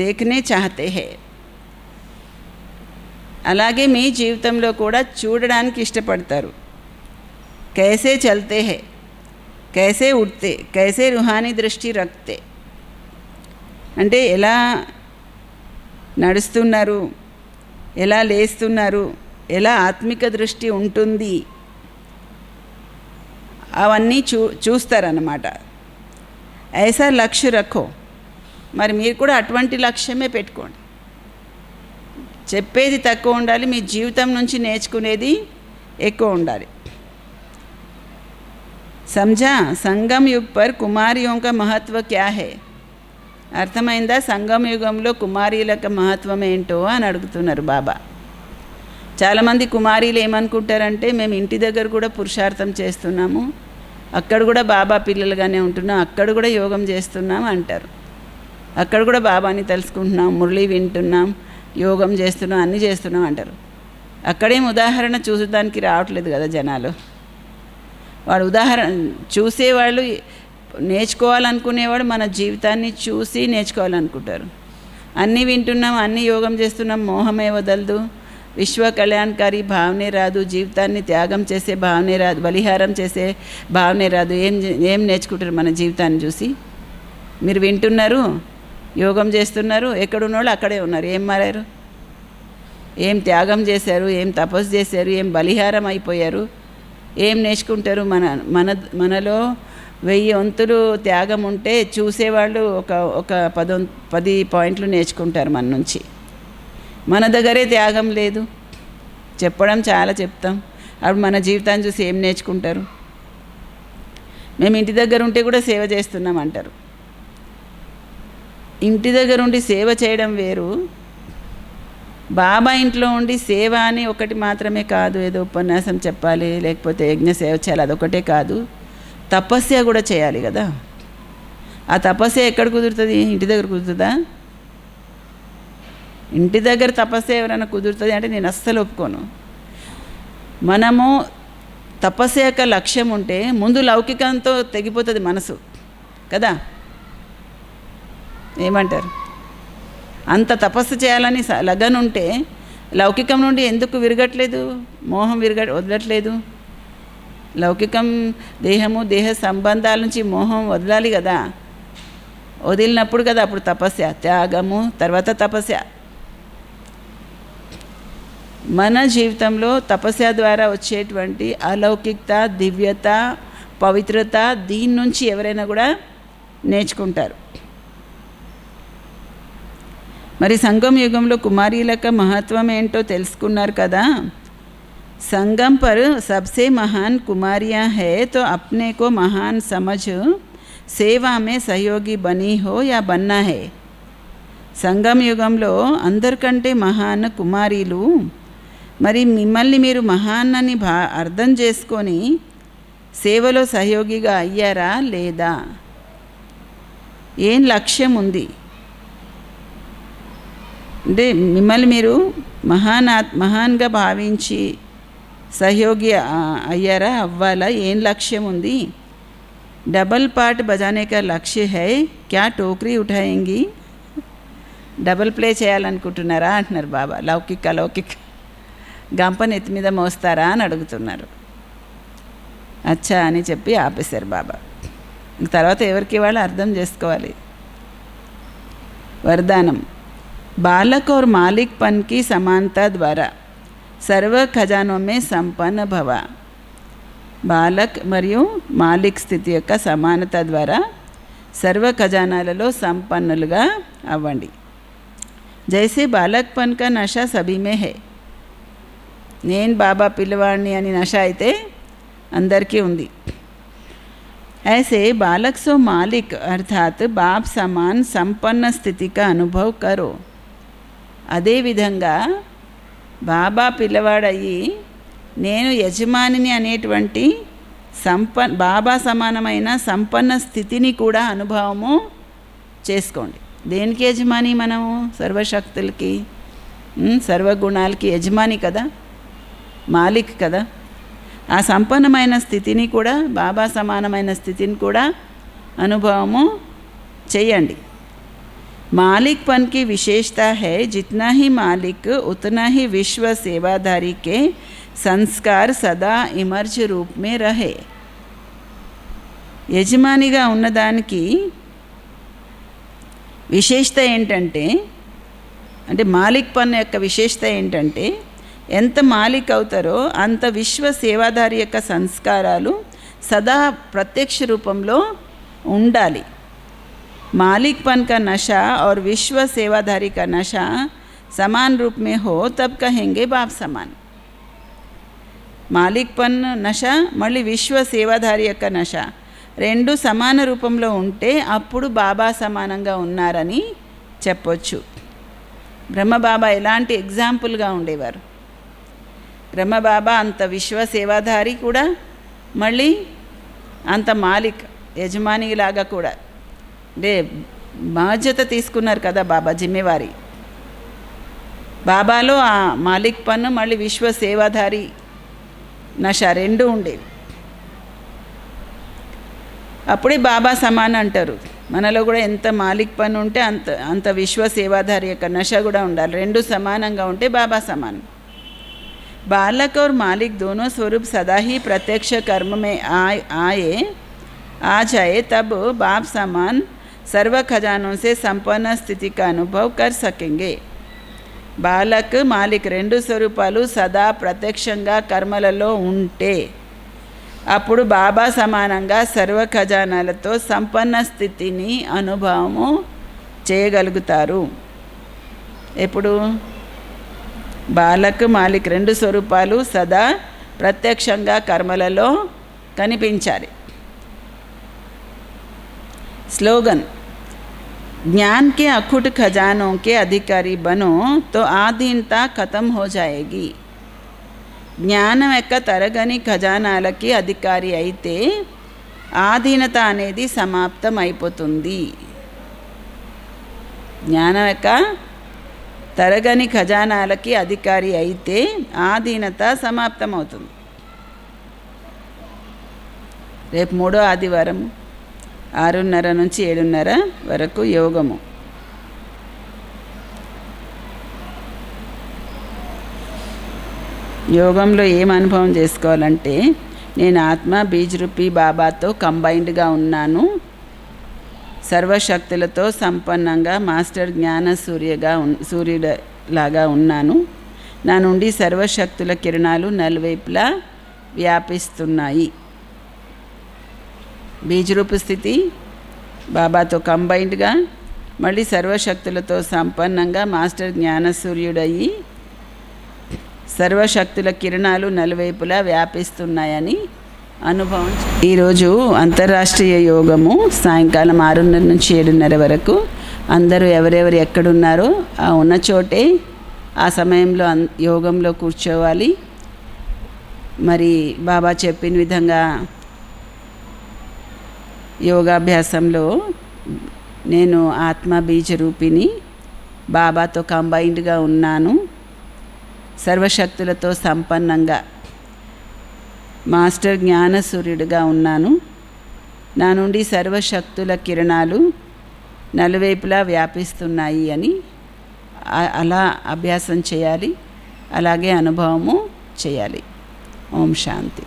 देखने चाहते हैं. అలాగే మీ జీవితంలో కూడా చూడడానికి ఇష్టపడతారు. कैसे चलते हैं, कैसे उठते, कैसे रूहानी दृष्टि रखते, అంటే ఎలా నడుస్తున్నారు, ఎలా లేస్తున్నారు, ఎలా ఆత్మిక దృష్టి ఉంటుంది, అవన్నీ చూస్తారన్నమాట. ఐసా లక్ష్య రఖో, మరి మీరు కూడా అటువంటి లక్ష్యమే పెట్టుకోండి. చెప్పేది తక్కువ ఉండాలి, మీ జీవితం నుంచి నేర్చుకునేది ఎక్కువ ఉండాలి. समझा संगम युग पर कुमारियों का महत्व क्या है? అర్థమైందా సంగమ యుగంలో కుమారీల యొక్క మహత్వం ఏంటో అని అడుగుతున్నారు బాబా. చాలామంది కుమారీలు ఏమనుకుంటారంటే, మేము ఇంటి దగ్గర కూడా పురుషార్థం చేస్తున్నాము, అక్కడ కూడా బాబా పిల్లలుగానే ఉంటున్నాం, అక్కడ కూడా యోగం చేస్తున్నాం అంటారు, అక్కడ కూడా బాబాని తెలుసుకుంటున్నాం, మురళి వింటున్నాం, యోగం చేస్తున్నాం, అన్నీ చేస్తున్నాం అంటారు. అక్కడేం ఉదాహరణ చూసడానికి రావట్లేదు కదా జనాలు. వాడు ఉదాహరణ చూసేవాళ్ళు, నేర్చుకోవాలనుకునేవాడు మన జీవితాన్ని చూసి నేర్చుకోవాలనుకుంటారు. అన్నీ వింటున్నాం, అన్నీ యోగం చేస్తున్నాం, మోహమే వదలదు, విశ్వ కళ్యాణకారి భావనే రాదు, జీవితాన్ని త్యాగం చేసే భావనే రాదు, బలిహారం చేసే భావనే రాదు. ఏం నేర్చుకుంటారు మన జీవితాన్ని చూసి? మీరు వింటున్నారు, యోగం చేస్తున్నారు, ఎక్కడున్నోళ్ళు అక్కడే ఉన్నారు. ఏం మారారు? ఏం త్యాగం చేశారు, ఏం తపస్సు చేశారు, ఏం బలిహారం అయిపోయారు, ఏం నేర్చుకుంటారు? మనలో 1000 వంతులు త్యాగం ఉంటే చూసేవాళ్ళు ఒక 10 పాయింట్లు నేర్చుకుంటారు మన నుంచి. మన దగ్గరే త్యాగం లేదు, చెప్పడం చాలా చెప్తాం, అప్పుడు మన జీవితాన్ని చూసి ఏం నేర్చుకుంటారు? మేము ఇంటి దగ్గర ఉంటే కూడా సేవ చేస్తున్నాం అంటారు. ఇంటి దగ్గర ఉండి సేవ చేయడం వేరు, బాబా ఇంట్లో ఉండి సేవ అని ఒకటి మాత్రమే కాదు, ఏదో ఉపన్యాసం చెప్పాలి లేకపోతే యజ్ఞ సేవ చేయాలి అదొకటే కాదు, తపస్య కూడా చేయాలి కదా. ఆ తపస్య ఎక్కడ కుదురుతుంది? ఇంటి దగ్గర కుదురుతుందా? ఇంటి దగ్గర తపస్య ఎవరైనా కుదురుతుంది అంటే నేను అస్సలు ఒప్పుకోను. మనము తపస్య యొక్క లక్ష్యం ఉంటే ముందు లౌకికంతో తెగిపోతుంది మనసు కదా. ఏమంటారు? అంత తపస్సు చేయాలని లగన్ ఉంటే లౌకికం నుండి ఎందుకు విరగట్లేదు? మోహం వదలట్లేదు. లౌకికం దేహము దేహ సంబంధాల నుంచి మోహం వదలాలి కదా. వదిలినప్పుడు కదా అప్పుడు తపస్య, త్యాగము, తర్వాత తపస్య. మన జీవితంలో తపస్య ద్వారా వచ్చేటువంటి అలౌకికత, దివ్యత, పవిత్రత, దీని నుంచి ఎవరైనా కూడా నేర్చుకుంటారు. మరి సంగం యుగంలో కుమారీల యొక్క మహత్వం ఏంటో తెలుసుకున్నారు కదా. संगम पर सबसे महान कुमारियाँ है तो अपने को महान समझ सेवा में सहयोगी बनी हो या बनना है. సంగం యుగంలో అందరికంటే మహాన్ కుమారీలు, మరి మిమ్మల్ని మీరు మహాన్ అని అర్థం చేసుకొని సేవలో సహయోగిగా అయ్యారా లేదా? ఏం లక్ష్యం ఉంది? అంటే మిమ్మల్ని మీరు మహాన్గా భావించి సహయోగి అయ్యారా, అవ్వాలా, ఏం లక్ష్యం ఉంది? డబల్ పార్ట్ బజానే కా లక్ష్య హై, క్యా టోకరీ ఉఠాయింగి? డబల్ ప్లే చేయాలనుకుంటున్నారా అంటున్నారు బాబా. లౌకిక గంపని ఎత్తి మీద మోస్తారా అని అడుగుతున్నారు. అచ్చా అని చెప్పి ఆపేశారు బాబా. తర్వాత ఎవరికి వాళ్ళు అర్థం చేసుకోవాలి. వరదానం. బాలక్ और मालिक पन की समानता द्वारा सर्व खजानों में संपन्न भव. బాలక్ మరియు మాలిక్ స్థితి యొక్క సమానత ద్వారా సర్వ ఖజానాలలో సంపన్నులుగా అవ్వండి. జైసే బాలక్ పన్ కా నషా సభీ మే హై. నేను బాబా పిల్లవాడిని అని నష అయితే అందరికీ ఉంది. ऐसे बालक सो मालिक अर्थात बाप समान संपन्न स्थिति का अनुभव करो. అదేవిధంగా బాబా పిల్లవాడయ్యి నేను యజమానిని అనేటువంటి బాబా సమానమైన సంపన్న స్థితిని కూడా అనుభవము చేసుకోండి. దేనికి యజమాని మనము? సర్వశక్తులకి, సర్వగుణాలకి యజమాని కదా, మాలిక్ కదా. ఆ సంపన్నమైన స్థితిని కూడా, బాబా సమానమైన స్థితిని కూడా అనుభవము చేయండి. मालिक पन की विशेषता है जितना ही मालिक उतना ही विश्व सेवाधारी के संस्कार सदा इमर्ज रूप में रहे. యజమానిగా ఉన్నదానికి విశేషత ఏంటంటే, అంటే మాలిక్ పన్ యొక్క విశేషత ఏంటంటే, ఎంత మాలిక్ అవుతారో అంత విశ్వ సేవాధారి యొక్క సంస్కారాలు సదా ప్రత్యక్ష రూపంలో ఉండాలి. मालिक पन का नशा और विश्व सेवाधारी का नशा समान रूप में हो तब कहेंगे बाप समान. मालिक पन नशा मళ్ళీ విశ్వ సేవాధారి యొక్క నష రెండు సమాన రూపంలో ఉంటే అప్పుడు బాబా సమానంగా ఉన్నారని చెప్పొచ్చు. బ్రహ్మబాబా ఎలాంటి ఎగ్జాంపుల్గా ఉండేవారు. బ్రహ్మబాబా అంత విశ్వ సేవాధారి కూడా, మళ్ళీ అంత మాలిక్ యజమానిలాగా కూడా, అంటే బాధ్యత తీసుకున్నారు కదా బాబా, జిమ్మేవారి. బాబాలో ఆ మాలిక్ పన్ను మళ్ళీ విశ్వ సేవాధారి నష రెండు ఉండేవి. అప్పుడే బాబా సమాన్ అంటారు. మనలో కూడా ఎంత మాలిక్ పన్ను ఉంటే అంత విశ్వ సేవాధారి యొక్క నష కూడా ఉండాలి. రెండు సమానంగా ఉంటే బాబా సమాన్. बालक और मालिक दोनों स्वरूप सदा ही प्रत्यक्ष कर्म में आ जाए तब बाप समान सर्व खजानों से संपन्न स्थिति का अनुभव कर सकेंगे. బాలక్ మాలిక్ రెండు స్వరూపాలు సదా ప్రత్యక్షంగా కర్మలలో ఉంటే అప్పుడు బాబా సమానంగా సర్వ ఖజానాలతో సంపన్న స్థితిని అనుభవము చేయగలుగుతారు. ఎప్పుడు బాలక్ మాలిక్ రెండు స్వరూపాలు సదా ప్రత్యక్షంగా కర్మలలో కనిపించాలి. స్లోగన్. ज्ञान के अखुट खजानों के अधिकारी बनो तो आधीनता खत्म हो जाएगी. జ్ఞానం యొక్క తరగని ఖజానాలకి అధికారి అయితే ఆధీనత అనేది సమాప్తం అయిపోతుంది. జ్ఞానం యొక్క తరగని ఖజానాలకి అధికారి అయితే ఆధీనత సమాప్తం అవుతుంది. రేపు 3వ ఆదివారం 6:30 నుంచి 7:30 వరకు యోగము. యోగంలో ఏం అనుభవం చేసుకోవాలంటే, నేను ఆత్మ బీజ్ రూపీ బాబాతో కంబైన్డ్గా ఉన్నాను, సర్వశక్తులతో సంపన్నంగా మాస్టర్ జ్ఞాన సూర్యుడిలాగా ఉన్నాను, నా నుండి సర్వశక్తుల కిరణాలు నలువైపులా వ్యాపిస్తున్నాయి. బీజరూప స్థితి, బాబాతో కంబైన్డ్గా, మళ్ళీ సర్వశక్తులతో సంపన్నంగా మాస్టర్ జ్ఞాన సూర్యుడయ్యి సర్వశక్తుల కిరణాలు నలువైపులా వ్యాపిస్తున్నాయని అనుభవం. ఈరోజు అంతర్రాష్ట్రీయ యోగము సాయంకాలం 6:30 నుంచి 7:30 వరకు. అందరూ ఎవరెవరు ఎక్కడున్నారో ఆ ఉన్న చోటే ఆ సమయంలో యోగంలో కూర్చోవాలి. మరి బాబా చెప్పిన విధంగా యోగాభ్యాసంలో నేను ఆత్మ బీజ రూపిణి, బాబాతో కంబైన్డ్గా ఉన్నాను. సర్వశక్తులతో సంపన్నంగా మాస్టర్ జ్ఞానసూర్యుడిగా ఉన్నాను. నా నుండి సర్వశక్తుల కిరణాలు నలువైపులా వ్యాపిస్తున్నాయి అని అలా అభ్యాసం చేయాలి. అలాగే అనుభవము చేయాలి. ఓం శాంతి.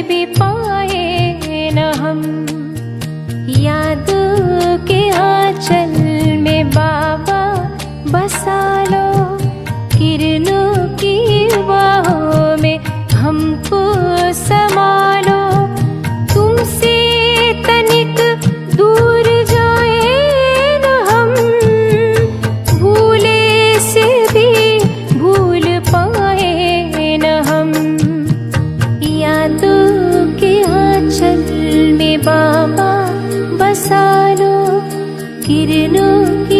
भी पाए न हम। हम। यादों के आंचल में बाबा बसा लो, किरणों की बाहों में हमको संभालो। तुमसे तनिक दूर जाए न हम, भूले से भी भूल पाए न हम। यादों के आंचल में बाबा बसा लो, किरणों की